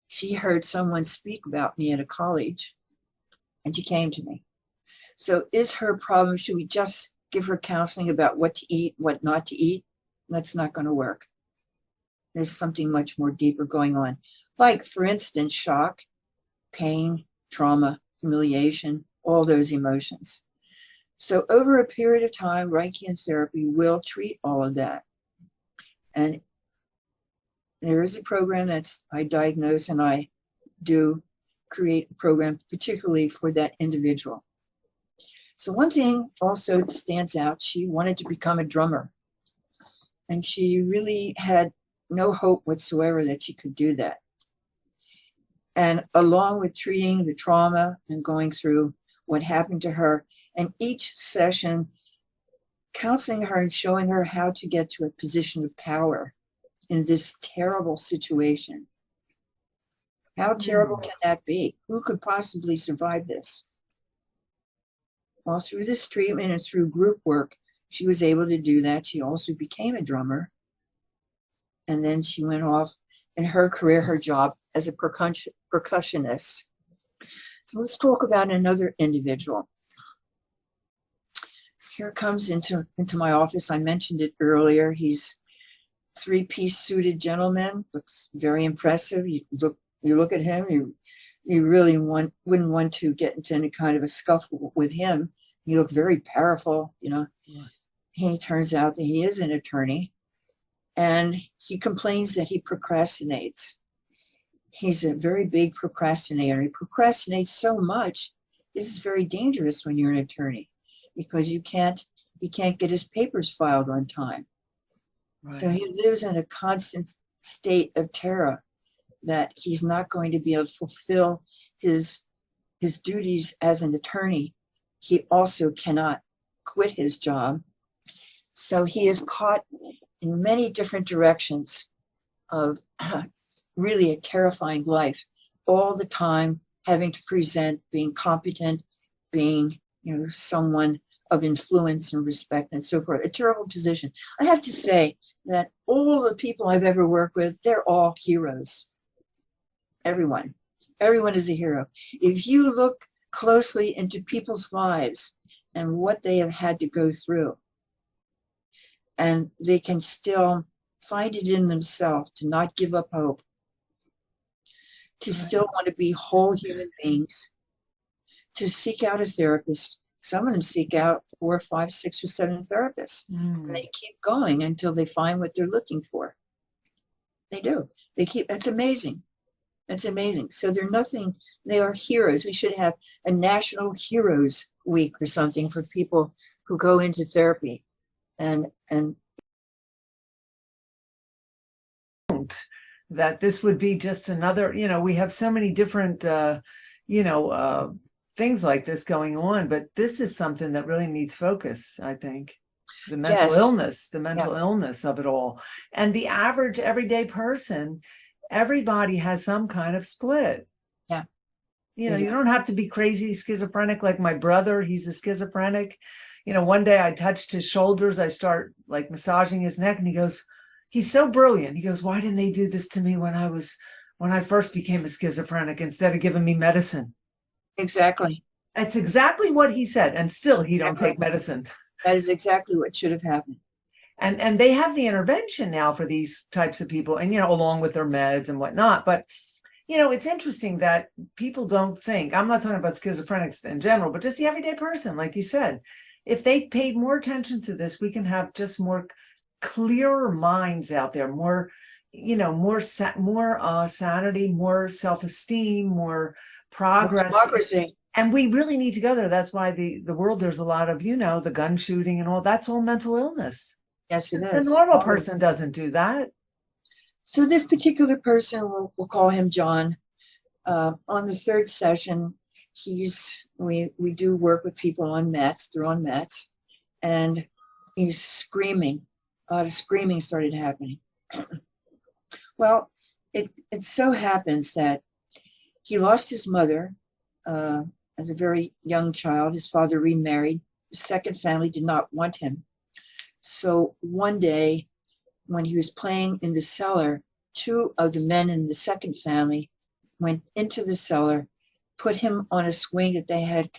She heard someone speak about me at a college, and she came to me. So is her problem, should we just give her counseling about what to eat, what not to eat? That's not going to work. There's something much more deeper going on. Like, for instance, shock, pain, trauma, humiliation, all those emotions. So over a period of time, Reichian therapy will treat all of that. And there is a program I diagnose, and I do create a program particularly for that individual. So one thing also stands out, she wanted to become a drummer. And she really had no hope whatsoever that she could do that. And along with treating the trauma and going through what happened to her, and each session counseling her and showing her how to get to a position of power in this terrible situation. How terrible can that be? Who could possibly survive this? Well, through this treatment and through group work, she was able to do that. She also became a drummer. And then she went off in her career, her job as a percussionist. So let's talk about another individual. Here comes into my office. I mentioned it earlier. He's a 3-piece suited gentleman, looks very impressive. You look at him, you really wouldn't want to get into any kind of a scuffle with him. He looked very powerful, Yeah. He turns out that he is an attorney, and he complains that he procrastinates. He's a very big procrastinator. He procrastinates so much. This is very dangerous when you're an attorney, because he can't get his papers filed on time. Right. So he lives in a constant state of terror that he's not going to be able to fulfill his duties as an attorney. He also cannot quit his job. So he is caught in many different directions of really a terrifying life, all the time having to present, being competent, being someone of influence and respect and so forth. A terrible position. I have to say that all the people I've ever worked with, they're all heroes. Everyone is a hero. If you look closely into people's lives and what they have had to go through, and they can still find it in themselves to not give up hope, to still want to be whole human beings, to seek out a therapist. Some of them seek out 4, 5, 6, or 7 therapists. And they keep going until they find what they're looking for. They do. That's amazing. That's amazing. So they are heroes. We should have a National Heroes Week or something for people who go into therapy. And that this would be just another, we have so many different, things like this going on, but this is something that really needs focus, I think. The mental illness of it all. And the average everyday person, everybody has some kind of split. Yeah. You know, you don't have to be crazy schizophrenic like my brother. He's a schizophrenic. You know, one day I touched his shoulders. I start like massaging his neck, and he goes, he's so brilliant. He goes, why didn't they do this to me when I first became a schizophrenic instead of giving me medicine? Exactly. That's exactly what he said. And still he don't take medicine. That is exactly what should have happened. And they have the intervention now for these types of people, and, you know, along with their meds and whatnot. But, you know, it's interesting that people don't think, I'm not talking about schizophrenics in general, but just the everyday person, like you said, if they paid more attention to this, we can have just more clearer minds out there, more, you know, more sanity, more self-esteem, more progress. Democracy. And we really need to go there. That's why the world, there's a lot of, you know, the gun shooting and all, that's all mental illness. Yes, it The is. normal person doesn't do that. So this particular person, we'll call him John. On the third session, we do work with people on mats. They're on mats, and he's screaming. A lot of screaming started happening. Well, it so happens that he lost his mother as a very young child. His father remarried. The second family did not want him. So one day, when he was playing in the cellar, two of the men in the second family went into the cellar, put him on a swing that they had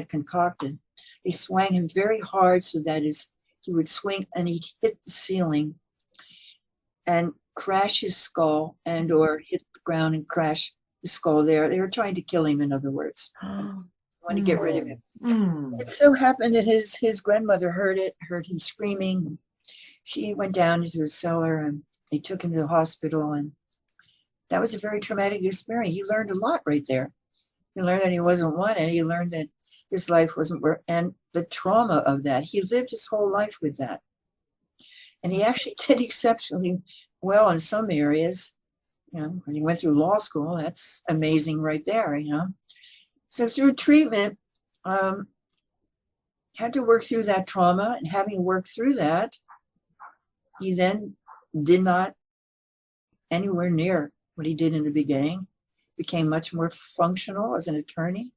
concocted. They swung him very hard so that he would swing and he'd hit the ceiling and crash his skull and or hit the ground and crash the skull there. They were trying to kill him, in other words. Want to get rid of him. It so happened that his grandmother heard him screaming. She went down into the cellar and they took him to the hospital, and that was a very traumatic experience. He learned a lot right there. He learned that he wasn't wanted. He learned that his life wasn't worth, and the trauma of that. He lived his whole life with that. And he actually did exceptionally well in some areas. You know, when he went through law school, that's amazing right there, you know. So through treatment, had to work through that trauma, and having worked through that, he then did not anywhere near what he did in the beginning, became much more functional as an attorney,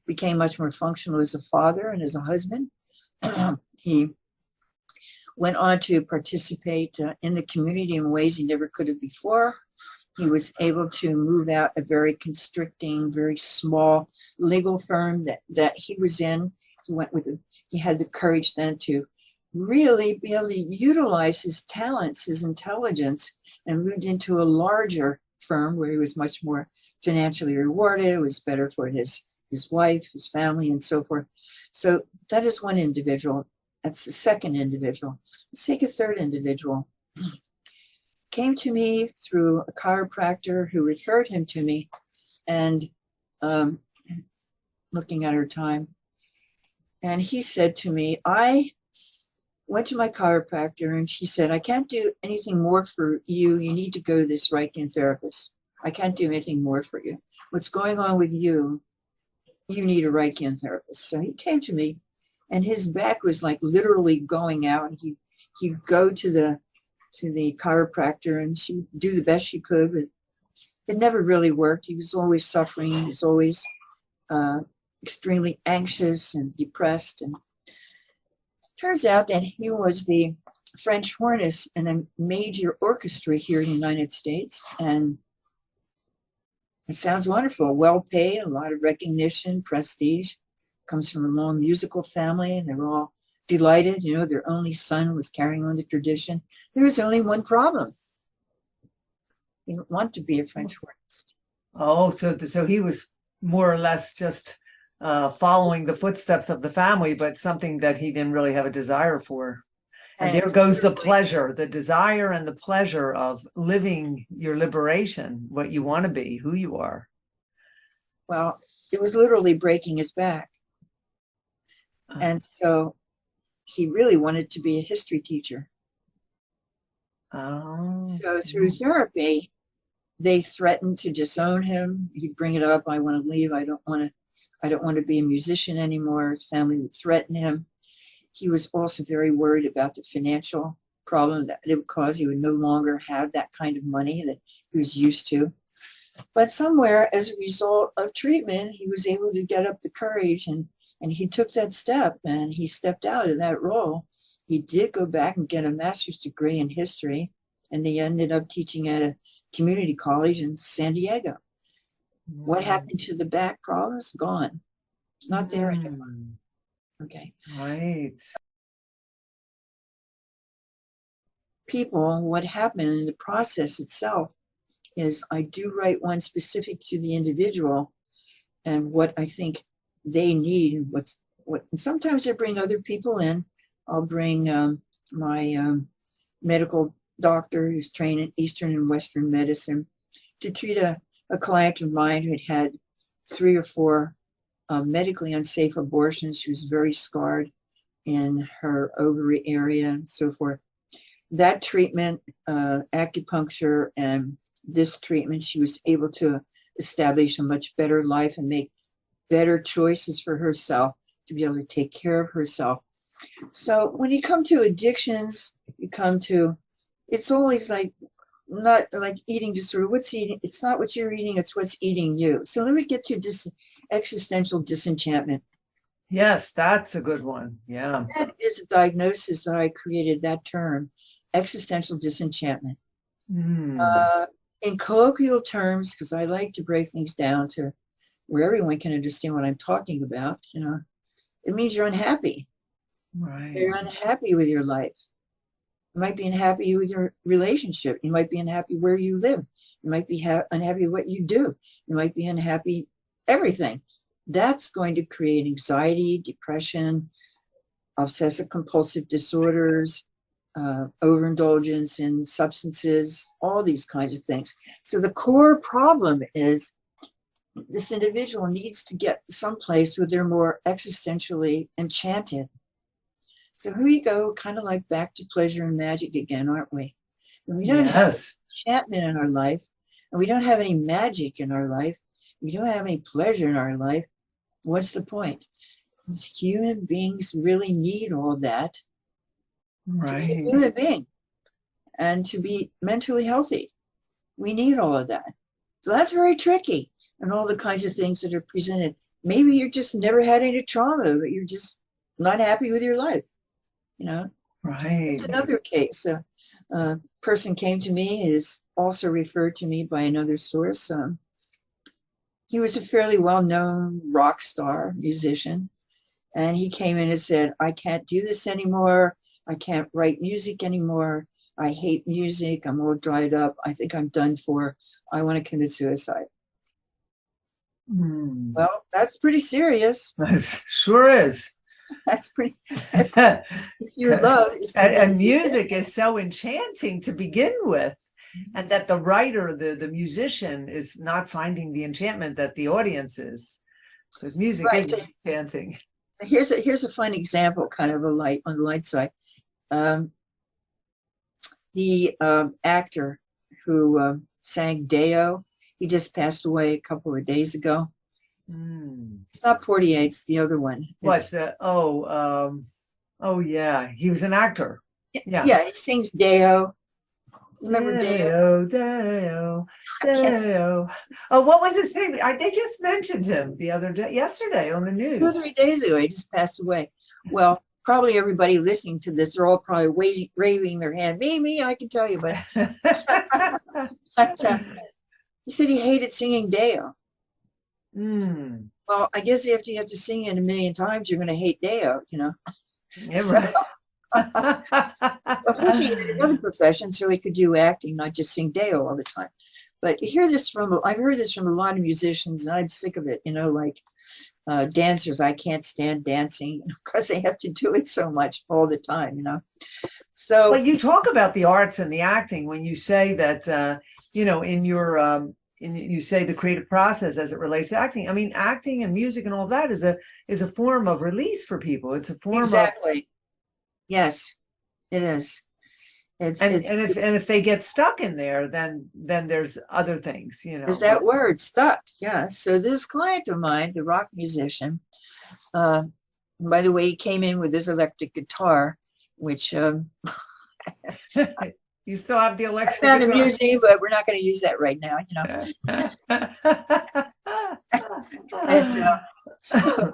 became much more functional as a father and as a husband. He went on to participate in the community in ways he never could have before. He was able to move out a very constricting, very small legal firm that he was in. He had the courage then to really be able to utilize his talents, his intelligence, and moved into a larger firm where he was much more financially rewarded. It was better for his wife, his family, and so forth. So that is one individual. That's the second individual. Let's take a third individual. Came to me through a chiropractor who referred him to me, and looking at her time, and he said to me, I went to my chiropractor and she said, I can't do anything more for you. You need to go to this Reichian therapist. I can't do anything more for you. What's going on with you, you need a Reichian therapist. So he came to me, and his back was like literally going out. And he'd go to the chiropractor, and she'd do the best she could, but it never really worked. He was always suffering. He was always extremely anxious and depressed. And turns out that he was the French hornist in a major orchestra here in the United States. And it sounds wonderful, well paid, a lot of recognition, prestige. Comes from a long musical family, and they're all delighted. You know, their only son was carrying on the tradition. There was only one problem. He didn't want to be a French hornist. Oh, so he was more or less just following the footsteps of the family, but something that he didn't really have a desire for. And there goes the pleasure, the desire and the pleasure of living your liberation, what you want to be, who you are. Well, it was literally breaking his back. And so he really wanted to be a history teacher. Oh. So through therapy, they threatened to disown him. He'd bring it up. I want to leave. I don't want to be a musician anymore. His family would threaten him. He was also very worried about the financial problem that it would cause. He would no longer have that kind of money that he was used to. But somewhere, as a result of treatment, he was able to get up the courage, and he took that step, and he stepped out of that role. He did go back and get a master's degree in history, and he ended up teaching at a community college in San Diego. What happened to the back problems? Gone. Not there anymore. Okay. Right. People, what happened in the process itself is I do write one specific to the individual and what I think they need, and and sometimes I bring other people in. I'll bring my medical doctor who's trained in Eastern and Western medicine to treat a client of mine who had 3 or 4 medically unsafe abortions. She was very scarred in her ovary area and so forth. That treatment, acupuncture, and this treatment, she was able to establish a much better life and make better choices for herself to be able to take care of herself. So when you come to addictions, it's always like, not like eating disorder. What's eating? It's not what you're eating, it's what's eating you. So let me get to this existential disenchantment. Yes, that's a good one. Yeah. That is a diagnosis that I created, that term, existential disenchantment. In colloquial terms, because I like to break things down to where everyone can understand what I'm talking about, it means you're unhappy. Right. You're unhappy with your life. You might be unhappy with your relationship. You might be unhappy where you live. You might be unhappy with what you do. You might be unhappy everything. That's going to create anxiety, depression, obsessive compulsive disorders, overindulgence in substances, all these kinds of things. So the core problem is this individual needs to get someplace where they're more existentially enchanted. So here we go, kind of like back to pleasure and magic again, aren't we? When we don't have enchantment in our life, and we don't have any magic in our life, we don't have any pleasure in our life, what's the point? Because human beings really need all that to be a human being and to be mentally healthy. We need all of that. So that's very tricky, and all the kinds of things that are presented. Maybe you just never had any trauma, but you're just not happy with your life. Right. It's another case. A person came to me, is also referred to me by another source. He was a fairly well-known rock star musician, and he came in and said, I can't do this anymore. I can't write music anymore. I hate music. I'm all dried up. I think I'm done for. I want to commit suicide. Well, that's pretty serious. Sure is. That's pretty. If your love is and music is so enchanting to begin with, and that the writer, the musician, is not finding the enchantment that the audience is, because music is enchanting. Here's a fun example, kind of on the light side. The actor who sang Deo, he just passed away a couple of days ago. It's not Portier, it's the other one. What's that? Oh yeah, he was an actor. Yeah, he sings Deo. Remember Deo? Deo. Oh, what was his name? They just mentioned him yesterday on the news. 2 or 3 days ago, he just passed away. Well, probably everybody listening to this, they're all probably waving their hand. Me, I can tell you, but, he said he hated singing Deo. Well, I guess after you have to sing it 1,000,000 times, you're going to hate Deo, Yeah, so, right. Unfortunately, he had another profession, so he could do acting, not just sing Deo all the time. But I've heard this from a lot of musicians, and I'm sick of it, like dancers. I can't stand dancing because they have to do it so much all the time, So, but you talk about the arts and the acting when you say that, in your you say the creative process as it relates to acting. I mean, acting and music and all that is a form of release for people. It's a form exactly. Yes, it is. If they get stuck in there, then there's other things, There's that word, stuck. Yeah. So this client of mine, the rock musician, by the way, he came in with his electric guitar, which You still have the I electric found guitar. amusing, but we're not going to use that right now, And so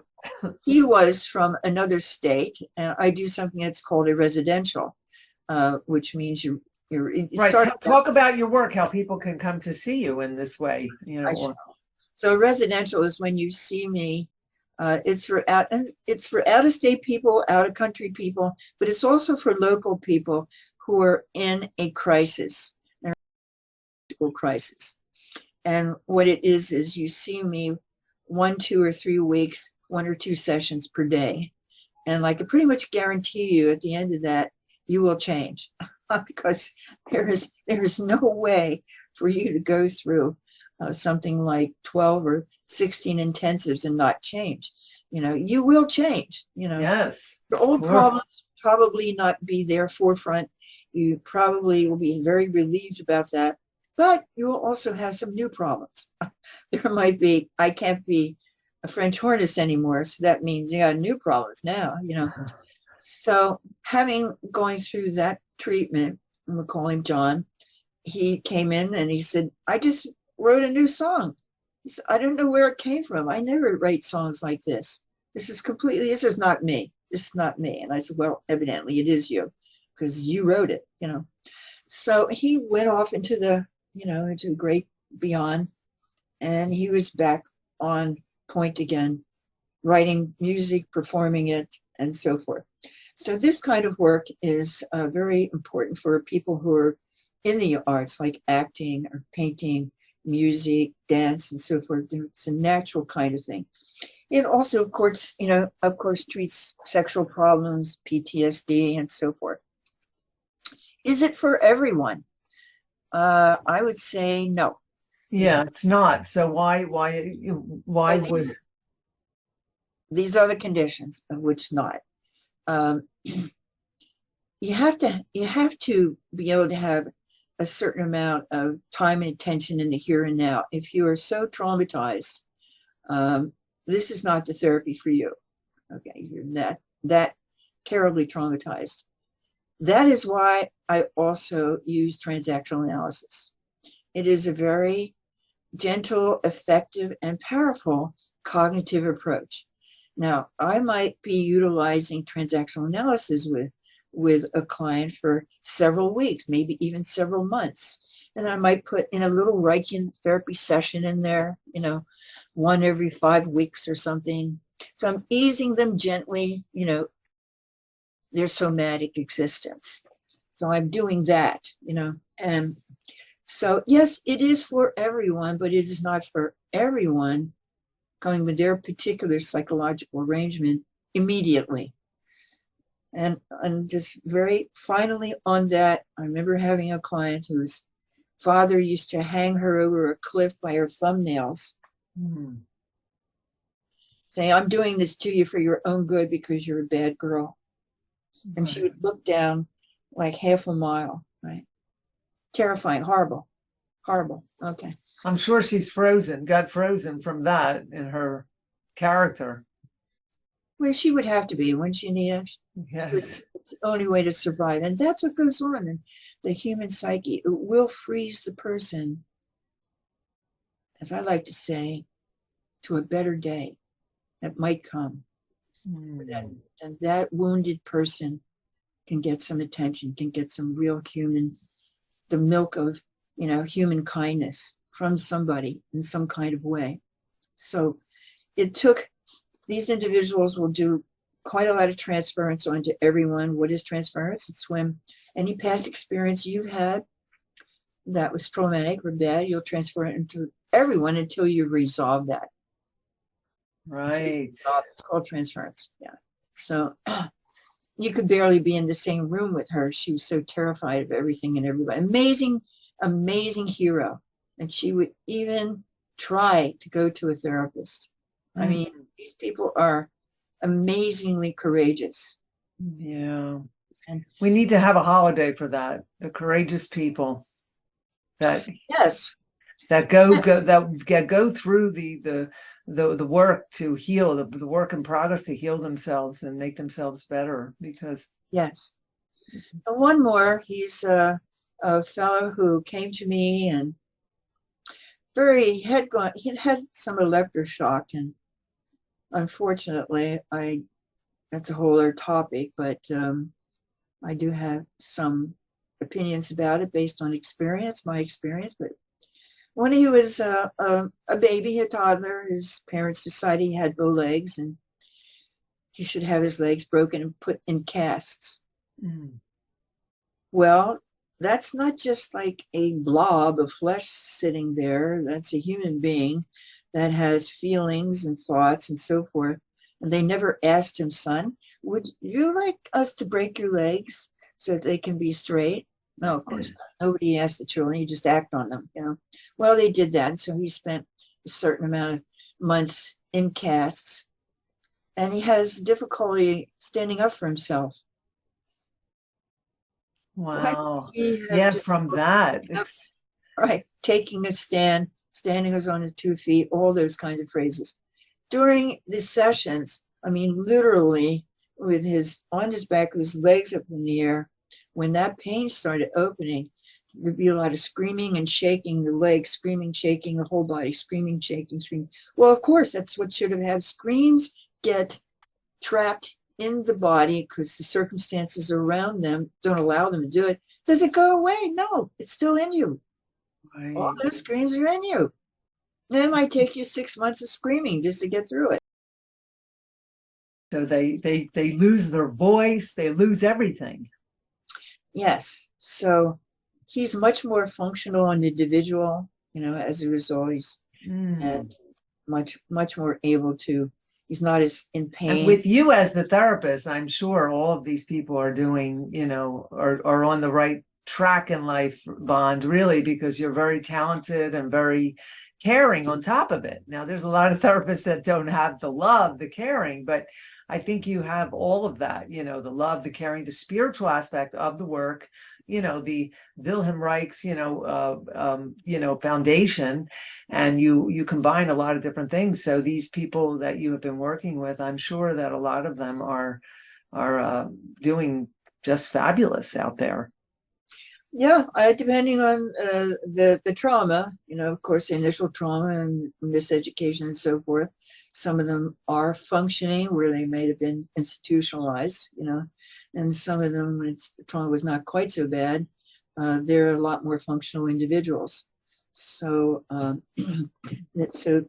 he was from another state, and I do something that's called a residential, which means you're Right. Talk about your work, how people can come to see you in this way. So residential is when you see me. It's for out of state people, out of country people, but it's also for local people who are in a crisis, crisis. And what it is you see me 1, 2, or 3 weeks, 1 or 2 sessions per day. And I can pretty much guarantee you at the end of that, you will change because there is no way for you to go through something like 12 or 16 intensives and not change. You will change. Yes. The old problems probably not be there forefront. You probably will be very relieved about that, but you will also have some new problems. There might be, I can't be a French hornist anymore, so that means you got new problems now, So going through that treatment, and we'll call him John, he came in and he said, I just wrote a new song. He said, I don't know where it came from. I never write songs like this. This is not me. This is not me. And I said, well, evidently it is you, because you wrote it, So he went off into into the great beyond, and he was back on point again, writing music, performing it, and so forth. So this kind of work is very important for people who are in the arts, like acting or painting, music, dance, and so forth. It's a natural kind of thing. It also, of course, treats sexual problems, PTSD, and so forth. Is it for everyone? I would say no. Yeah, it's not. So why would? These are the conditions of which not. You have to be able to have a certain amount of time and attention in the here and now. If you are so traumatized, this is not the therapy for you. Okay, you're that terribly traumatized. That is why I also use transactional analysis. It is a very gentle, effective, and powerful cognitive approach. Now, I might be utilizing transactional analysis with a client for several weeks, maybe even several months. And I might put in a little Reichian therapy session in there, 1 every 5 weeks or something. So I'm easing them gently, their somatic existence. So I'm doing that, and so yes, it is for everyone, but it is not for everyone going with their particular psychological arrangement immediately. And just very finally on that, I remember having a client whose father used to hang her over a cliff by her thumbnails, saying, I'm doing this to you for your own good because you're a bad girl. And she would look down like half a mile, right? Terrifying, horrible. Okay. I'm sure she's got frozen from that in her character. Well, she would have to be, wouldn't she, Anita? Yes. It's the only way to survive. And that's what goes on in the human psyche. It will freeze the person, as I like to say, to a better day that might come. And that wounded person can get some attention, can get some real the milk of, human kindness from somebody in some kind of way. So these individuals will do quite a lot of transference onto everyone. What is transference? It's when any past experience you've had that was traumatic or bad, you'll transfer it into everyone until you resolve that. Right. It's called transference. Yeah. So you could barely be in the same room with her. She was so terrified of everything and everybody. Amazing hero. And she would even try to go to a therapist. I mean, these people are amazingly courageous. Yeah. And we need to have a holiday for that. The courageous people that go through the work to heal, the work in progress to heal themselves and make themselves better. Because yes. And one more, he's a a fellow who came to me and he had some electroshock, and unfortunately, that's a whole other topic, but I do have some opinions about it based on my experience. But when he was a baby, a toddler, his parents decided he had bow legs and he should have his legs broken and put in casts. Mm. Well, that's not just like a blob of flesh sitting there. That's a human being that has feelings and thoughts and so forth. And they never asked him, son, would you like us to break your legs so that they can be straight? No, of course not. Nobody asked the children. You just act on them, you know. Well, they did that. And so he spent a certain amount of months in casts, and he has difficulty standing up for himself. Wow. Yeah, from that. Right. Taking a stand, standing on his 2 feet, all those kinds of phrases. During the sessions, I mean, literally with on his back, with his legs up in the air, when that pain started opening, there'd be a lot of screaming and shaking the legs, screaming, shaking the whole body, screaming, shaking, screaming. Well, of course, that's what should have had. Screams get trapped in the body because the circumstances around them don't allow them to do it. Does it go away? No, it's still in you. Right. All those screams are in you. It might take you 6 months of screaming just to get through it. So they lose their voice, they lose everything. Yes. So he's much more functional and individual, you know, as a result. He's and much more able to, he's not as in pain. And with you as the therapist, I'm sure all of these people are doing, you know, are on the right track in life, Bond, really, because you're very talented and very caring on top of it. Now, there's a lot of therapists that don't have the love, the caring, but I think you have all of that, you know, the love, the caring, the spiritual aspect of the work, you know, the Wilhelm Reich's, foundation, and you combine a lot of different things. So these people that you have been working with, I'm sure that a lot of them are doing just fabulous out there. Yeah, depending on the trauma, you know, of course, the initial trauma and miseducation and so forth. Some of them are functioning where they may have been institutionalized, you know, and some of them, when the trauma was not quite so bad, they're a lot more functional individuals. So, so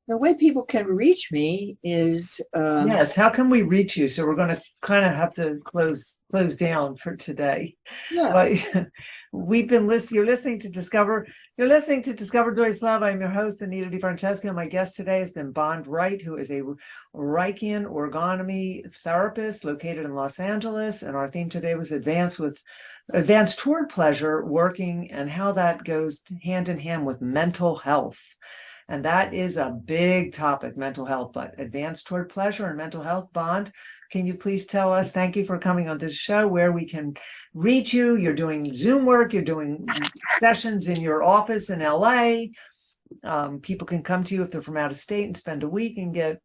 the way people can reach me is yes. How can we reach you? So we're going to kind of have to close down for today. Yeah. But we've been listening. You're listening to Discover Joyous Love. I'm your host, Anita DeFrancesco. My guest today has been Bond Wright, who is a Reichian Orgonomy Therapist located in Los Angeles. And our theme today was advanced toward pleasure, working, and how that goes hand in hand with mental health. And that is a big topic, mental health, but advanced toward pleasure and mental health. Bond, can you please tell us, thank you for coming on this show, where we can reach you? You're doing Zoom work, you're doing sessions in your office in LA. People can come to you if they're from out of state and spend a week and get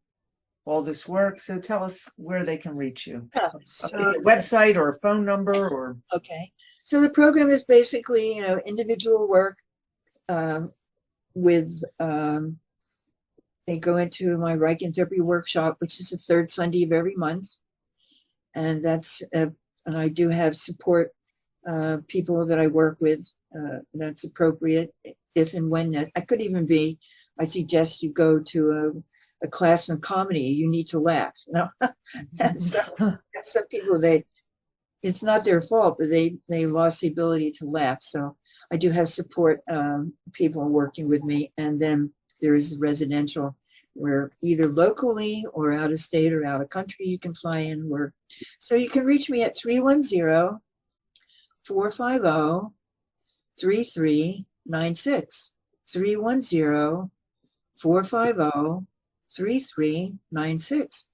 all this work. So tell us where they can reach you. Yeah, so a website or a phone number or. Okay. So the program is basically, you know, individual work. They go into my Reichian Therapy workshop, which is the third Sunday of every month, and that's and I do have support people that I work with. That's appropriate if and when that. I could even be. I suggest you go to a class on comedy. You need to laugh. You know, some people it's not their fault, but they lost the ability to laugh. So I do have support people working with me. And then there is the residential, where either locally or out of state or out of country you can fly in work. So you can reach me at 310-450-3396. 310-450-3396.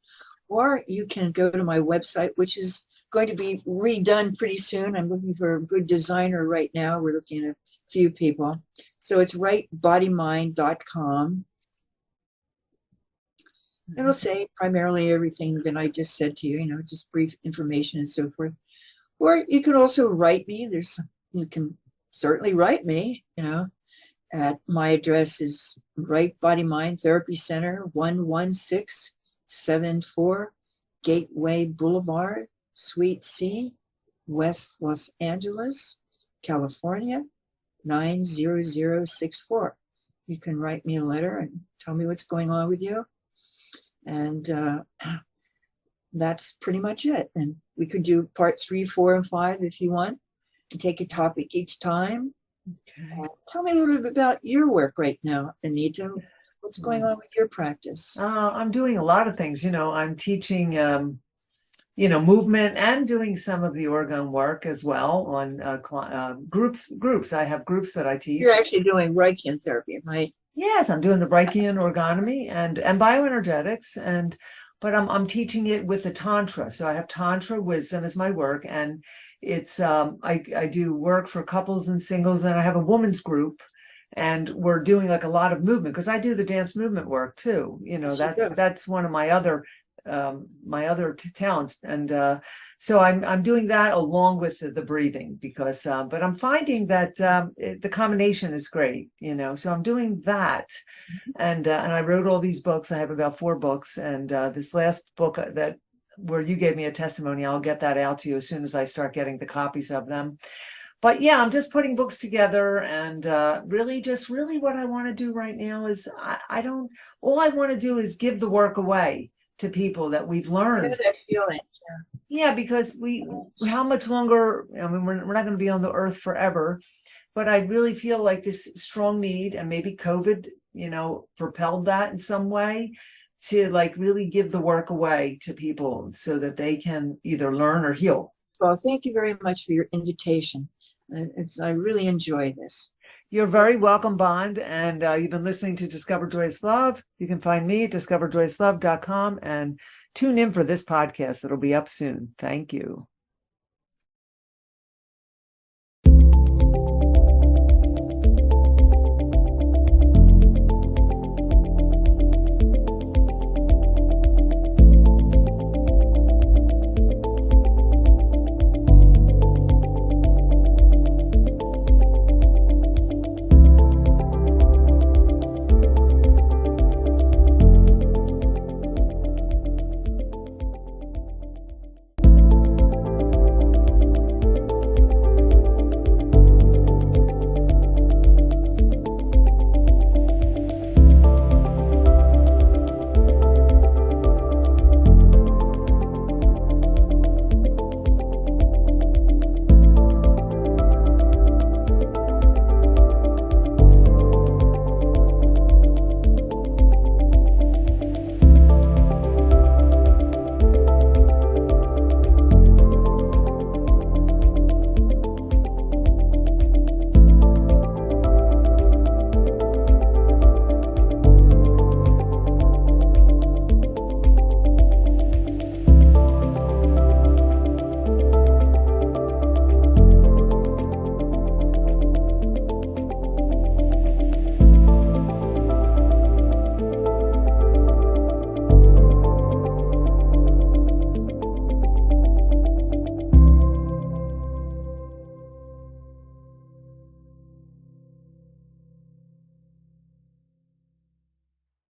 Or you can go to my website, which is going to be redone pretty soon. I'm looking for a good designer right now. We're looking at a few people. So it's rightbodymind.com. It'll say primarily everything that I just said to you, you know, just brief information and so forth. Or you can also write me. There's you can certainly write me, at my address is Wright Body Mind Therapy Center, 11674 Gateway Boulevard, Suite C, West Los Angeles, California, 90064. You can write me a letter and tell me what's going on with you. And that's pretty much it. And we could do part 3, 4, and 5 if you want, and take a topic each time. Okay. Tell me a little bit about your work right now, Anita. What's going on with your practice? I'm doing a lot of things. I'm teaching, movement and doing some of the organ work as well on groups. I have groups that I teach. You're actually doing Reichian therapy, right? Yes, I'm doing the Reichian orgonomy and bioenergetics, but I'm teaching it with the Tantra. So I have Tantra wisdom as my work, and it's I do work for couples and singles, and I have a women's group, and we're doing like a lot of movement because I do the dance movement work too. Yes, That's one of my other talents, and so I'm doing that along with the breathing because but I'm finding that the combination is great, so I'm doing that, and I wrote all these books. I have about 4 books, and this last book where you gave me a testimony, I'll get that out to you as soon as I start getting the copies of them. But yeah, I'm just putting books together, and really what I want to do right now is all I want to do is give the work away to people that we've learned. I know that feeling. Yeah, because how much longer, we're not going to be on the earth forever, but I really feel like this strong need, and maybe COVID, propelled that in some way, to like really give the work away to people so that they can either learn or heal. Well, thank you very much for your invitation. I really enjoy this. You're very welcome, Bond. And you've been listening to Discover Joyous Love. You can find me at discoverjoyouslove.com and tune in for this podcast that'll be up soon. Thank you.